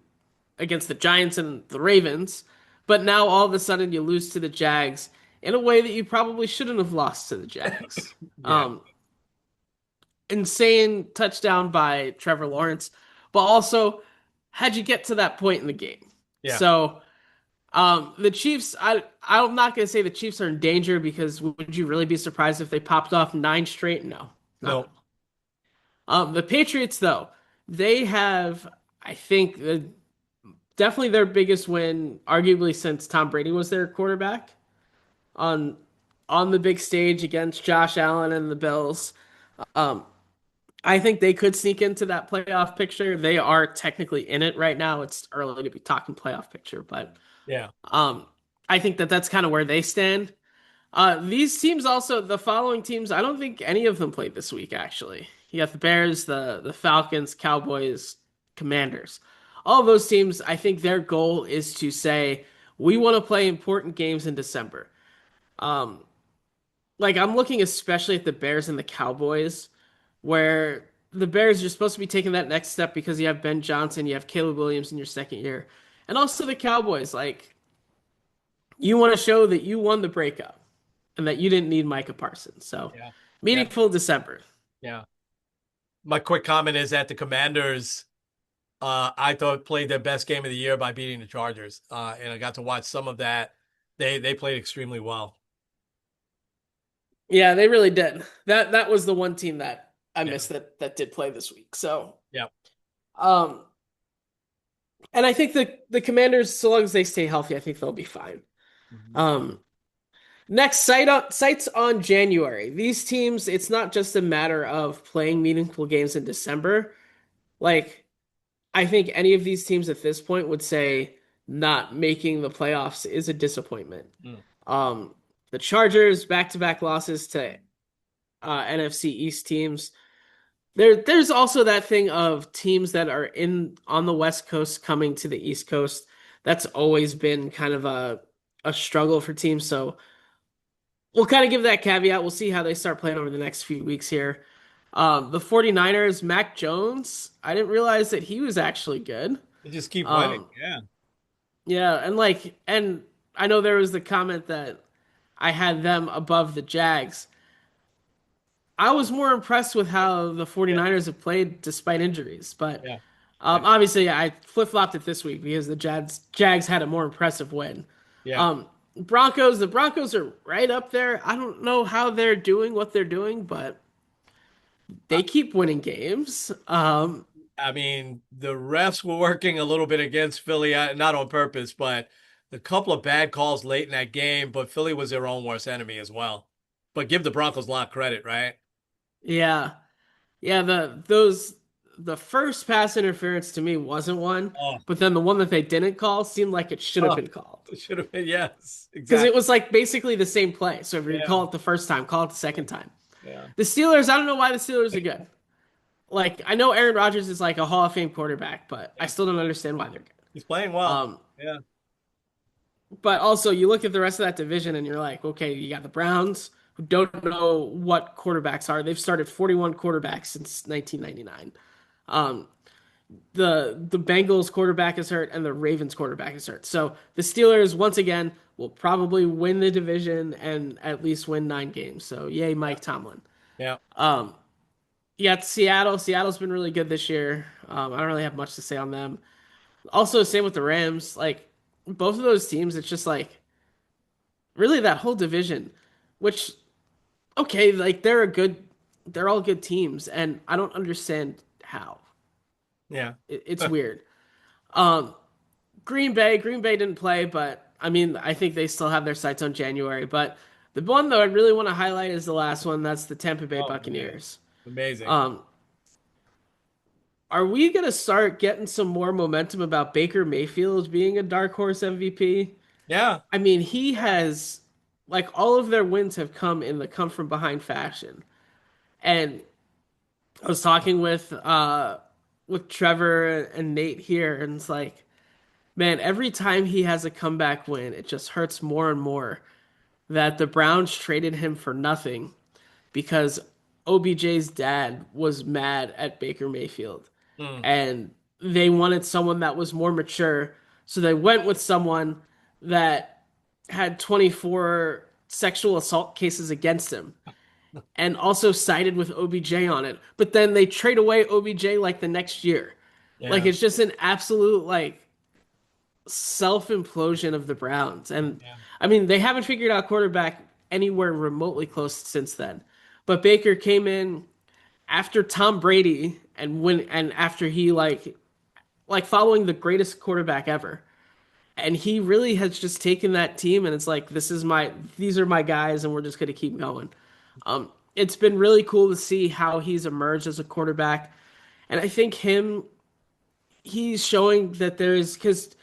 against the Giants and the Ravens, but now all of a sudden you lose to the Jags in a way that you probably shouldn't have lost to the Jags. yeah, Um, insane touchdown by Trevor Lawrence, but also how'd you get to that point in the game? yeah. So the Chiefs, I'm not gonna say the Chiefs are in danger because would you really be surprised if they popped off nine straight? No, not at No. all. The Patriots though, they have I think definitely their biggest win, arguably since Tom Brady was their quarterback on on the big stage against Josh Allen and the Bills. Um, I think they could sneak into that playoff picture. They are technically in it right now. It's early to be talking playoff picture, but Yeah. um, I think that that's kind of where they stand. These teams also, the following teams, I don't think any of them played this week, actually. You got the Bears, the Falcons, Cowboys, Commanders. All of those teams, I think their goal is to say, we want to play important games in December. Um, like I'm looking especially at the Bears and the Cowboys, where the Bears are supposed to be taking that next step because you have Ben Johnson, you have Caleb Williams in your second year. And also the Cowboys, like you want to show that you won the breakup and that you didn't need Micah Parsons. So Yeah. Yeah. meaningful December. Yeah. My quick comment is that the Commanders, I thought played their best game of the year by beating the Chargers, and I got to watch some of that. They played extremely well. Yeah, they really did. That was the one team that I Yeah. missed that did play this week. So Yeah. um and I think the Commanders, so long as they stay healthy, I think they'll be fine. Mhm. Um Next, sights on January. These teams, it's not just a matter of playing meaningful games in December. Like, I think any of these teams at this point would say not making the playoffs is a disappointment. Mm. Um, the Chargers, back-to-back losses to NFC East teams. There's also that thing of teams that are in on the West Coast coming to the East Coast. That's always been kind of a struggle for teams. So we'll kind of give that caveat. We'll see how they start playing over the next few weeks here. The 49ers, Mac Jones, I didn't realize that he was actually good. They just keep winning. Um, Yeah. yeah, and I know there was the comment that I had them above the Jags. I was more impressed with how the Yeah. 49ers have played despite injuries, but Yeah. Yeah. obviously I flip-flopped it this week because the Jags had a more impressive win. Yeah. The Broncos are right up there. I don't know how they're doing what they're doing, but Uh, they keep winning games. I mean, the refs were working a little bit against Philly, not on purpose, but a couple of bad calls late in that game. But Philly was their own worst enemy as well. But give the Broncos a lot of credit, right? Yeah. Yeah, the first pass interference to me wasn't one, Oh, but then the one that they didn't call seemed like it should have oh, been called. it should have been, yes, Because it exactly. was like basically the same play. So if you Yeah. call it the first time, call it the second time. Yeah. The Steelers, I don't know why the Steelers are good. Like I know Aaron Rodgers is like a Hall of Fame quarterback, but I Yeah. still don't understand why they're good. He's playing well. Um, Yeah. but also you look at the rest of that division and you're like, okay, you got the Browns who don't know what quarterbacks are. They've started 41 quarterbacks since 1999. Um, the Bengals quarterback is hurt and the Ravens quarterback is hurt. So the Steelers once again will probably win the division and at least win 9 games. So yay, Mike Tomlin. Yeah. Um, you got Seattle. Seattle's been really good this year. I don't really have much to say on them. Also, same with the Rams. Like both of those teams, it's just like really that whole division, which okay, like they're all good teams, and I don't understand how. Yeah. It's weird. Green Bay didn't play, but I mean, I think they still have their sights on January. But the one though I really want to highlight is the last one. That's the Tampa Bay Oh man, Buccaneers. amazing. Um, are we gonna start getting some more momentum about Baker Mayfield being a dark horse MVP? Yeah. I mean, he has like all of their wins have come in the come from behind fashion. And I was talking with Trevor and Nate here, and it's like, man, every time he has a comeback win, it just hurts more and more that the Browns traded him for nothing because OBJ's dad was mad at Baker Mayfield Mm. and they wanted someone that was more mature. So they went with someone that had 24 sexual assault cases against him and also sided with OBJ on it. But then they trade away OBJ like the next year. Like Yeah. it's just an absolute like self-implosion of the Browns. And Yeah. I mean, they haven't figured out quarterback anywhere remotely close since then. But Baker came in after Tom Brady and after he like following the greatest quarterback ever. And he really has just taken that team and it's like these are my guys and we're just gonna keep going. It's been really cool to see how he's emerged as a quarterback. And I think he's showing that there's because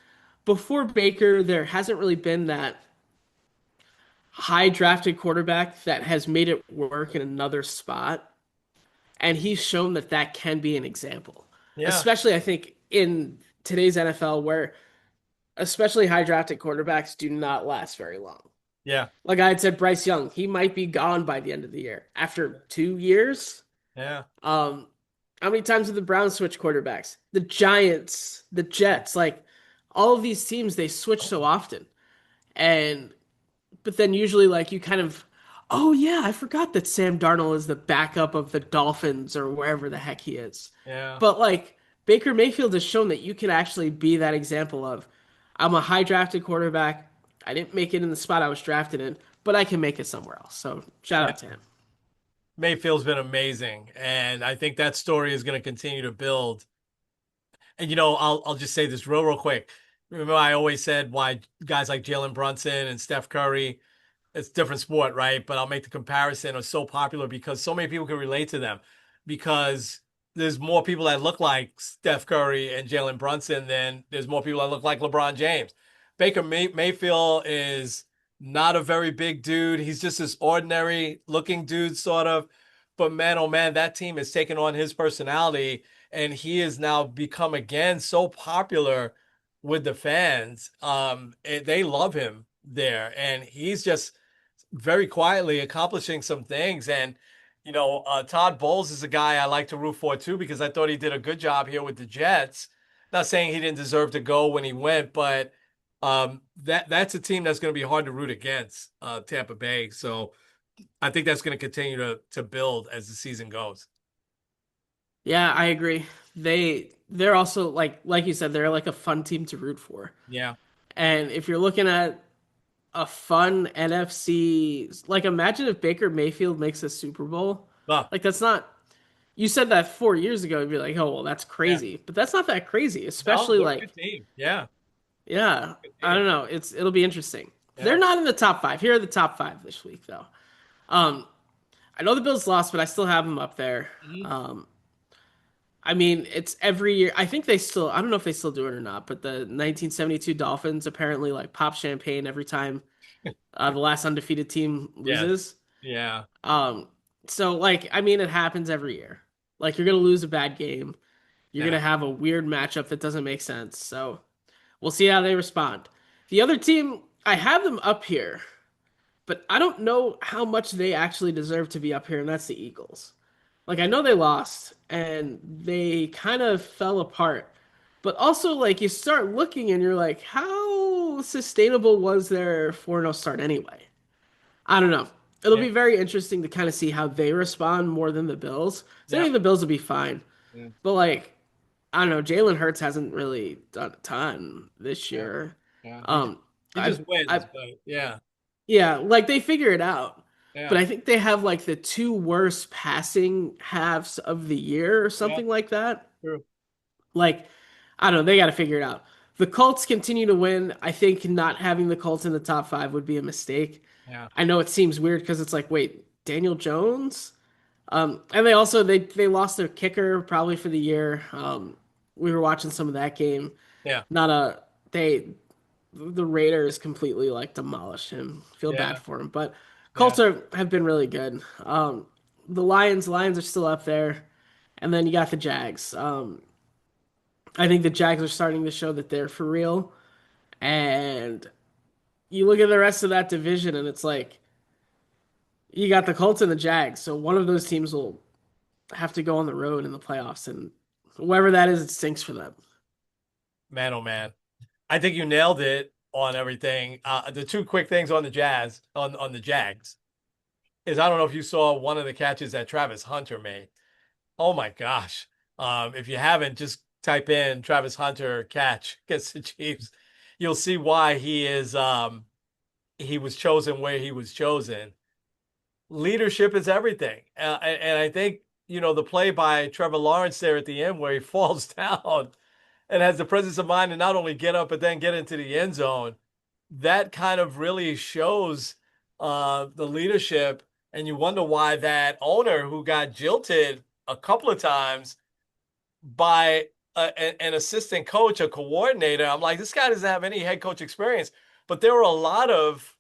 before Baker, there hasn't really been that high drafted quarterback that has made it work in another spot. And he's shown that that can be an example, Yeah. especially I think in today's NFL where especially high drafted quarterbacks do not last very long. Yeah. Like I had said, Bryce Young, he might be gone by the end of the year. After 2 years, Yeah. um, how many times have the Browns switched quarterbacks? The Giants, the Jets, like all of these teams, they switch so often. And but then usually like you kind of, oh yeah, I forgot that Sam Darnold is the backup of the Dolphins or wherever the heck he is. Yeah. But like Baker Mayfield has shown that you can actually be that example of I'm a high drafted quarterback. I didn't make it in the spot I was drafted in, but I can make it somewhere else. So shout Yeah. out to him. Mayfield's been amazing, and I think that story is going to continue to build. And I'll just say this real quick. Remember, I always said why guys like Jalen Brunson and Steph Curry, it's a different sport, right? But I'll make the comparison, are so popular because so many people can relate to them because there's more people that look like Steph Curry and Jalen Brunson than there's more people that look like LeBron James. Mayfield is not a very big dude. He's just this ordinary looking dude, sort of. But man, oh man, that team has taken on his personality, and he has now become again so popular with the fans. They love him there, and he's just very quietly accomplishing some things. And Todd Bowles is a guy I like to root for too because I thought he did a good job here with the Jets. Not saying he didn't deserve to go when he went, but that's a team that's going to be hard to root against, Tampa Bay. So I think that's going to continue to build as the season goes. Yeah, I agree. They're also like you said, they're like a fun team to root for. Yeah. And if you're looking at a fun NFC, like imagine if Baker Mayfield makes a Super Bowl. Well, Like that's not you said that 4 years ago, you'd be like, oh well, that's yeah. crazy. But that's not that crazy, No, especially they're a like good team. Yeah. yeah, Good I team. don't know. It'll be interesting. They're Yeah. not in the top five. Here are the top five this week though. Um, I know the Bills lost, but I still have them up there. Mhm. Um, I mean, it's every year. I think they still, I don't know if they still do it or not, but the 1972 Dolphins apparently like pop champagne every time the last undefeated team Yes. loses. Yeah. Um, so like, I mean, it happens every year. Like, you're gonna lose a bad game. You're Yeah. gonna have a weird matchup that doesn't make sense. So we'll see how they respond. The other team, I have them up here, but I don't know how much they actually deserve to be up here, and that's the Eagles. Like I know they lost and they kind of fell apart. But also like you start looking and you're like, how sustainable was their 4-0 start anyway? I don't know. It'll Yeah. be very interesting to kind of see how they respond more than the Bills. So I Yeah. think the Bills will be fine. Yeah. But like, I don't know, Jalen Hurts hasn't really done a ton this Yeah. year. Yeah. Um He just I wins, but yeah. yeah, like they figure it out. Yeah. But I think they have like the two worst passing halves of the year or Yeah. something like that. True. Like, I don't know, they got to figure it out. The Colts continue to win. I think not having the Colts in the top five would be a mistake. Yeah. I know it seems weird because it's like, wait, Daniel Jones? And they lost their kicker probably for the year. We were watching some of that game. Yeah. Not a they the Raiders completely like demolished him. Feel bad Yeah. for him, but Yeah. Colts have been really good. The Lions are still up there, and then you got the Jags. I think the Jags are starting to show that they're for real, and you look at the rest of that division, and it's like you got the Colts and the Jags. So one of those teams will have to go on the road in the playoffs, and whoever that is, it stinks for them. Man, oh man. I think you nailed it on everything. The two quick things on the Jazz, on the Jags, is I don't know if you saw one of the catches that Travis Hunter made. Oh my gosh. If you haven't, just type in Travis Hunter catch against the Chiefs. You'll see why he was chosen where he was chosen. Leadership is everything. And I think, the play by Trevor Lawrence there at the end where he falls down and has the presence of mind to not only get up, but then get into the end zone. That kind of really shows the leadership. And you wonder why that owner who got jilted a couple of times by an assistant coach, a coordinator. I'm like, this guy doesn't have any head coach experience. But there were a lot of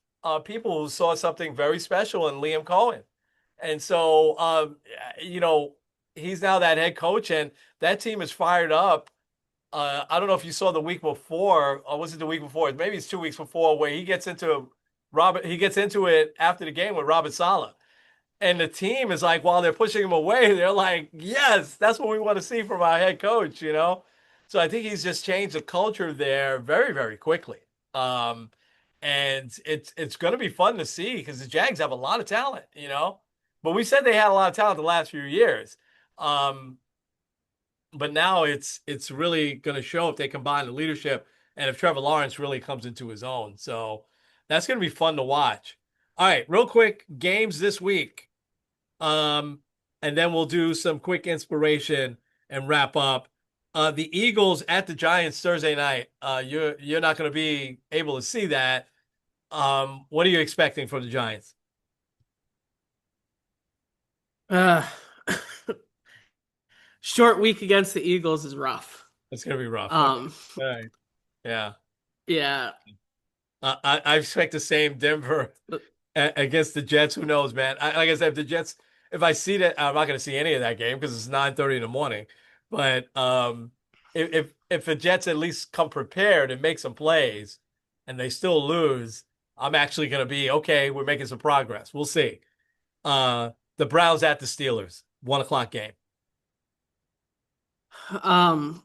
people who saw something very special in Liam Cohen. And so, he's now that head coach, and that team is fired up. I don't know if you saw the week before, or was it the week before? Maybe it's 2 weeks before, where he gets into it after the game with Robert Saleh. And the team is like, while they're pushing him away, they're like, yes, that's what we want to see from our head coach. So I think he's just changed the culture there very, very quickly. Um, and it's going to be fun to see because the Jags have a lot of talent. But we said they had a lot of talent the last few years. Um, but now it's really going to show if they combine the leadership and if Trevor Lawrence really comes into his own. So that's going to be fun to watch. All right, real quick games this week. And then we'll do some quick inspiration and wrap up. The Eagles at the Giants Thursday night. You're not going to be able to see that, What are you expecting from the Giants? Uh, short week against the Eagles is rough. It's gonna be rough. Okay. Um, All right. Yeah. yeah. I expect the same Denver against the Jets. Who knows, man? Like I said, if the Jets, if I see that, I'm not going to see any of that game because it's 9:30 in the morning. But if the Jets at least come prepared and make some plays, and they still lose, I'm actually going to be okay. We're making some progress. We'll see. The Browns at the Steelers, 1 o'clock game. Um,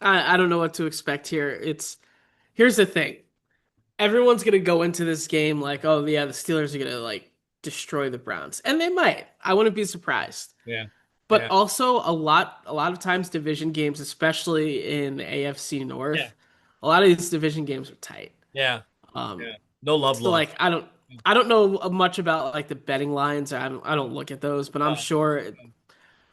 I don't know what to expect here. Here's the thing. Everyone's gonna go into this game like, oh yeah, the Steelers are gonna like destroy the Browns. And they might. I wouldn't be surprised. Yeah, But yeah, also a lot of times division games, especially in AFC yeah, North, a lot of these division games are tight. yeah, Um, yeah. No love so like lost. I don't know much about like the betting lines. I don't look at those, but I'm Oh, sure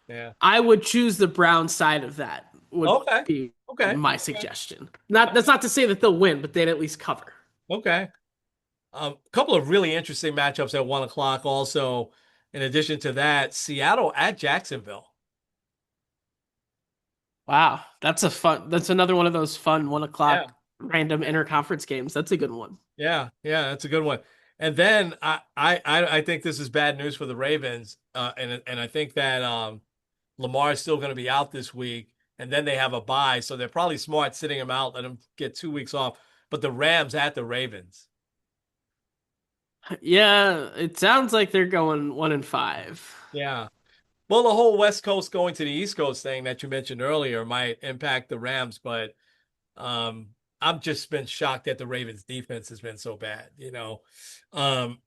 yeah. I would choose the Brown side of that would Okay. be Okay. my Okay. suggestion. Not that's not to say that they'll win, but they'd at least cover. Okay. A couple of really interesting matchups at 1 o'clock. Also, in addition to that, Seattle at Jacksonville. Wow, that's another one of those fun one Yeah, o'clock random interconference games. That's a good one. yeah, that's a good one. And then I think this is bad news for the Ravens, and I think that Lamar is still going to be out this week, and then they have a bye, so they're probably smart sitting him out, let him get 2 weeks off. But the Rams at the Ravens. Yeah, it sounds like they're going 1-5. Yeah. Well, the whole West Coast going to the East Coast thing that you mentioned earlier might impact the Rams, but Um, I've just been shocked that the Ravens defense has been so bad, you know. Um,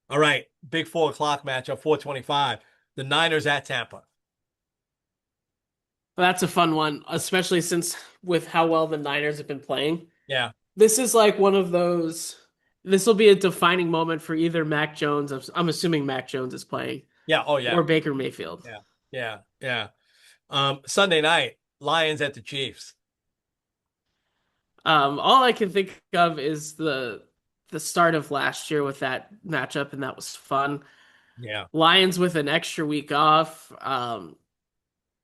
all right, big 4 o'clock matchup, 4:25. The Niners at Tampa. That's a fun one, especially since with how well the Niners have been playing. Yeah, This is like one of those. This will be a defining moment for either Mac Jones. I'm assuming Mac Jones is playing, yeah, oh yeah, or Baker Mayfield. yeah, yeah. Sunday night, Lions at the Chiefs. All I can think of is the start of last year with that matchup, and that was fun. Yeah, Lions with an extra week off.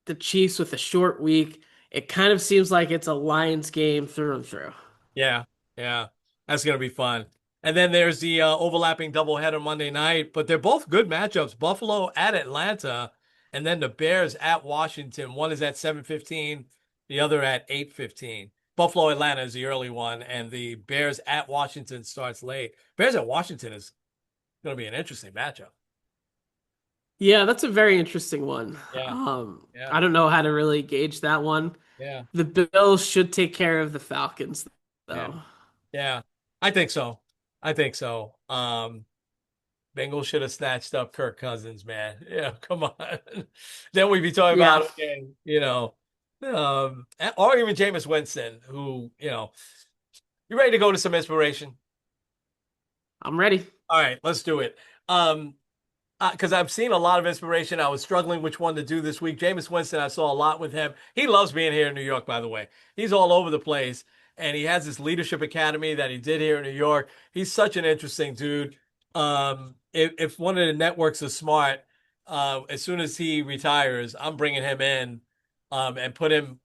The Chiefs with a short week. It kind of seems like it's a Lions game through and through. yeah, yeah. That's gonna be fun. And then there's the overlapping doubleheader Monday night, but they're both good matchups. Buffalo at Atlanta, and then the Bears at Washington. One is at 7:15, the other at 8:15. Buffalo Atlanta is the early one, and the Bears at Washington starts late. Bears at Washington is going to be an interesting matchup. Yeah, that's a very interesting one. Yeah, yeah, I don't know how to really gauge that one. yeah, The Bills should take care of the Falcons, yeah, though. yeah. I think so. I think so. Bengals should have snatched up Kirk Cousins, man. Yeah, come on. Then we'd be talking Yeah, about, okay, or even Jameis Winston, who, you ready to go to some inspiration? I'm ready. All right, let's do it. Because I've seen a lot of inspiration. I was struggling which one to do this week. Jameis Winston, I saw a lot with him. He loves being here in New York, by the way. He's all over the place. And he has this leadership academy that he did here in New York. He's such an interesting dude. If one of the networks is smart, as soon as he retires, I'm bringing him in, and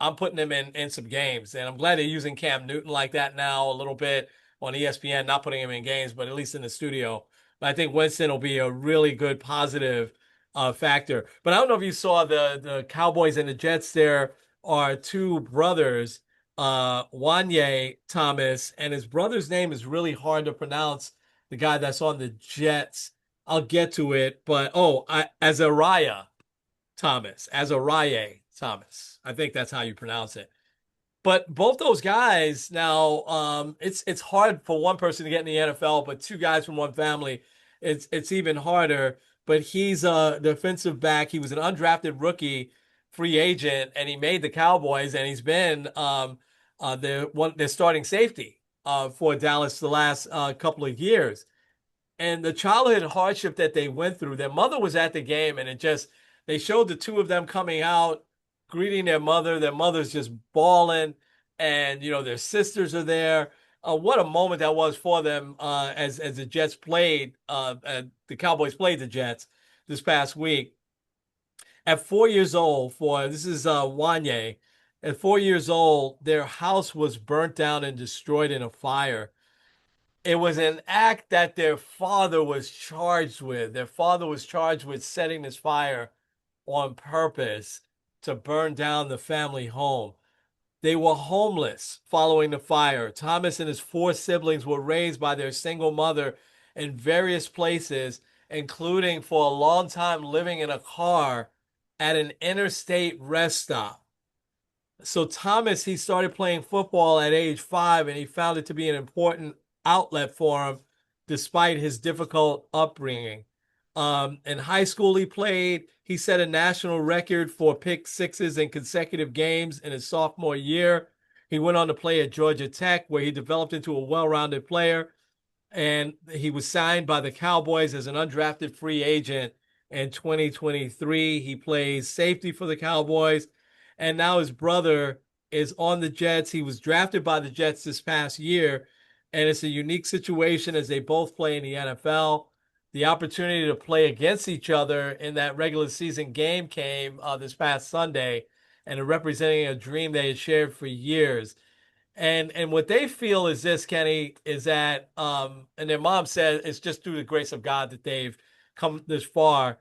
I'm putting him in some games. And I'm glad they're using Cam Newton like that now a little bit on ESPN, not putting him in games, but at least in the studio. But I think Winston will be a really good positive factor. But I don't know if you saw the Cowboys and the Jets. There are two brothers, Wanye Thomas, and his brother's name is really hard to pronounce. The guy that's on the Jets. I'll get to it, but Azariah Azariah Thomas. I think that's how you pronounce it. But both those guys now, it's hard for one person to get in the NFL, but two guys from one family, it's even harder. But he's a defensive back. He was an undrafted rookie, free agent, and he made the Cowboys, and he's been their starting safety for Dallas the last couple of years. And the childhood hardship that they went through, their mother was at the game, and they showed the two of them coming out, greeting their mother. Their mother's just bawling, and their sisters are there. what a moment that was for them as the Jets played, the Cowboys played the Jets this past week. At 4 years old, this is Wanye. At 4 years old, their house was burnt down and destroyed in a fire. It was an act that their father was charged with. Their father was charged with setting this fire on purpose to burn down the family home. They were homeless following the fire. Thomas and his four siblings were raised by their single mother in various places, including for a long time living in a car at an interstate rest stop. So Thomas, he started playing football at age 5, and he found it to be an important outlet for him despite his difficult upbringing. In high school, he set a national record for pick sixes in consecutive games in his sophomore year. He went on to play at Georgia Tech, where he developed into a well-rounded player, and he was signed by the Cowboys as an undrafted free agent in 2023. He plays safety for the Cowboys, and now his brother is on the Jets. He was drafted by the Jets this past year, and it's a unique situation as they both play in the NFL. The opportunity to play against each other in that regular season game came this past Sunday, and it representing a dream they had shared for years. And what they feel is this, Kenny, is that and their mom said it's just through the grace of God that they've come this far.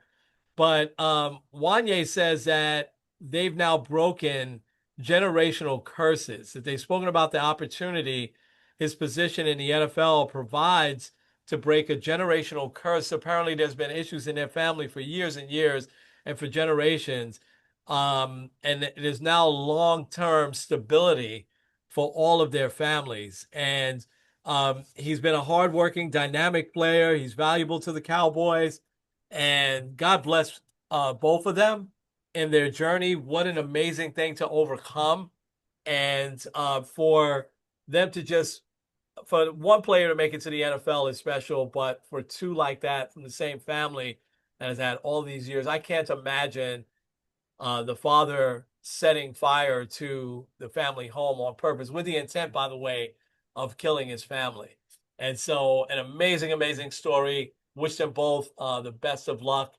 But Wanye says that they've now broken generational curses, that they've spoken about the opportunity his position in the NFL provides to break a generational curse. Apparently, there's been issues in their family for years and years and for generations. And there's now long-term stability for all of their families. And he's been a hardworking, dynamic player. He's valuable to the Cowboys. And God bless both of them in their journey. What an amazing thing to overcome. And for them to just, for one player to make it to the NFL is special, but for two like that from the same family that has had all these years, I can't imagine the father setting fire to the family home on purpose with the intent, by the way, of killing his family. And so an amazing, amazing story. Wish them both the best of luck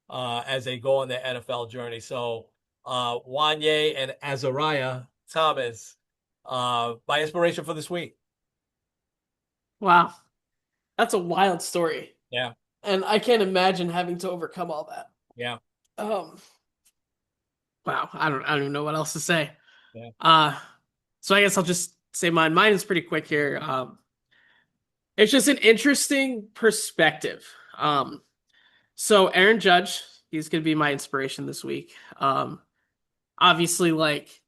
as they go on their NFL journey. So Wanye and Azariah Thomas, my inspiration for this week. Wow, that's a wild story, Yeah, and I can't imagine having to overcome all that. yeah, Um, wow, I don't even know what else to say. yeah. So I guess I'll just say mine. Mine is pretty quick here. It's just an interesting perspective. So Aaron Judge, he's gonna be my inspiration this week. Obviously, like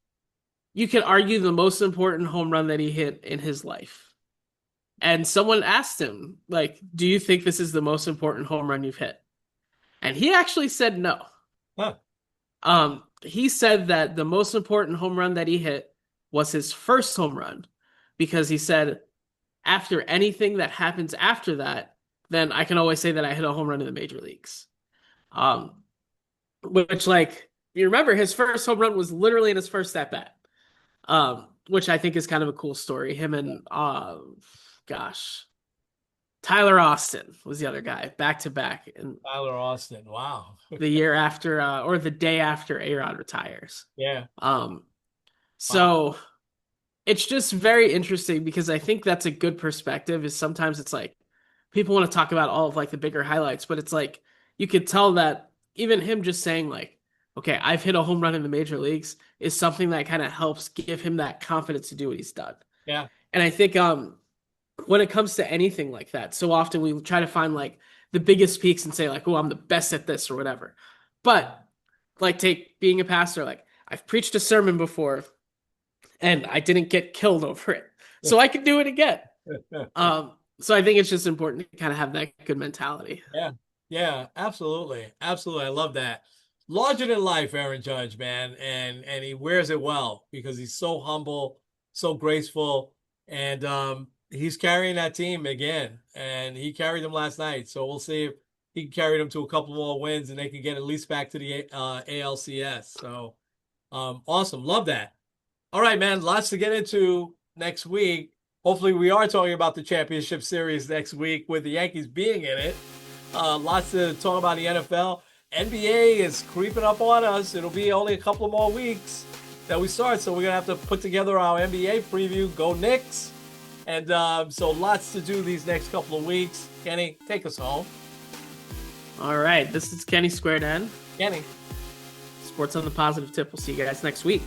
you could argue the most important home run that he hit in his life. And someone asked him, like, do you think this is the most important home run you've hit? And he actually said no. Huh. He said that the most important home run that he hit was his first home run because he said, after anything that happens after that, then I can always say that I hit a home run in the major leagues. Which, like, you remember his first home run was literally in his first at bat. Which I think is kind of a cool story. Him and Tyler Austin was the other guy, back to back, and Tyler Austin. Wow. the year after or the day after A-Rod retires. Yeah. So it's just very interesting because I think that's a good perspective. Is sometimes it's like people want to talk about all of like the bigger highlights, but it's like you could tell that even him just saying like, okay, I've hit a home run in the major leagues is something that kind of helps give him that confidence to do what he's done. Yeah. And I think when it comes to anything like that, so often we try to find like the biggest peaks and say like, oh, I'm the best at this or whatever. But like take being a pastor, like I've preached a sermon before and I didn't get killed over it. So I can do it again. So I think it's just important to kind of have that good mentality. Yeah. Yeah, absolutely. Absolutely. I love that. Larger than life, Aaron Judge, man. And he wears it well because he's so humble, so graceful. And he's carrying that team again. And he carried them last night. So we'll see if he can carry them to a couple more wins and they can get at least back to the ALCS. So awesome. Love that. All right, man. Lots to get into next week. hopefully we are talking about the championship series next week with the Yankees being in it. Lots to talk about in the NFL. NBA is creeping up on us. It'll be only a couple of more weeks that we start, so we're going to have to put together our NBA preview. Go Knicks. And so lots to do these next couple of weeks. Kenny, take us home. All right, this is Kenny Squared N. Kenny. Sports on the Positive Tip. We'll see you guys next week.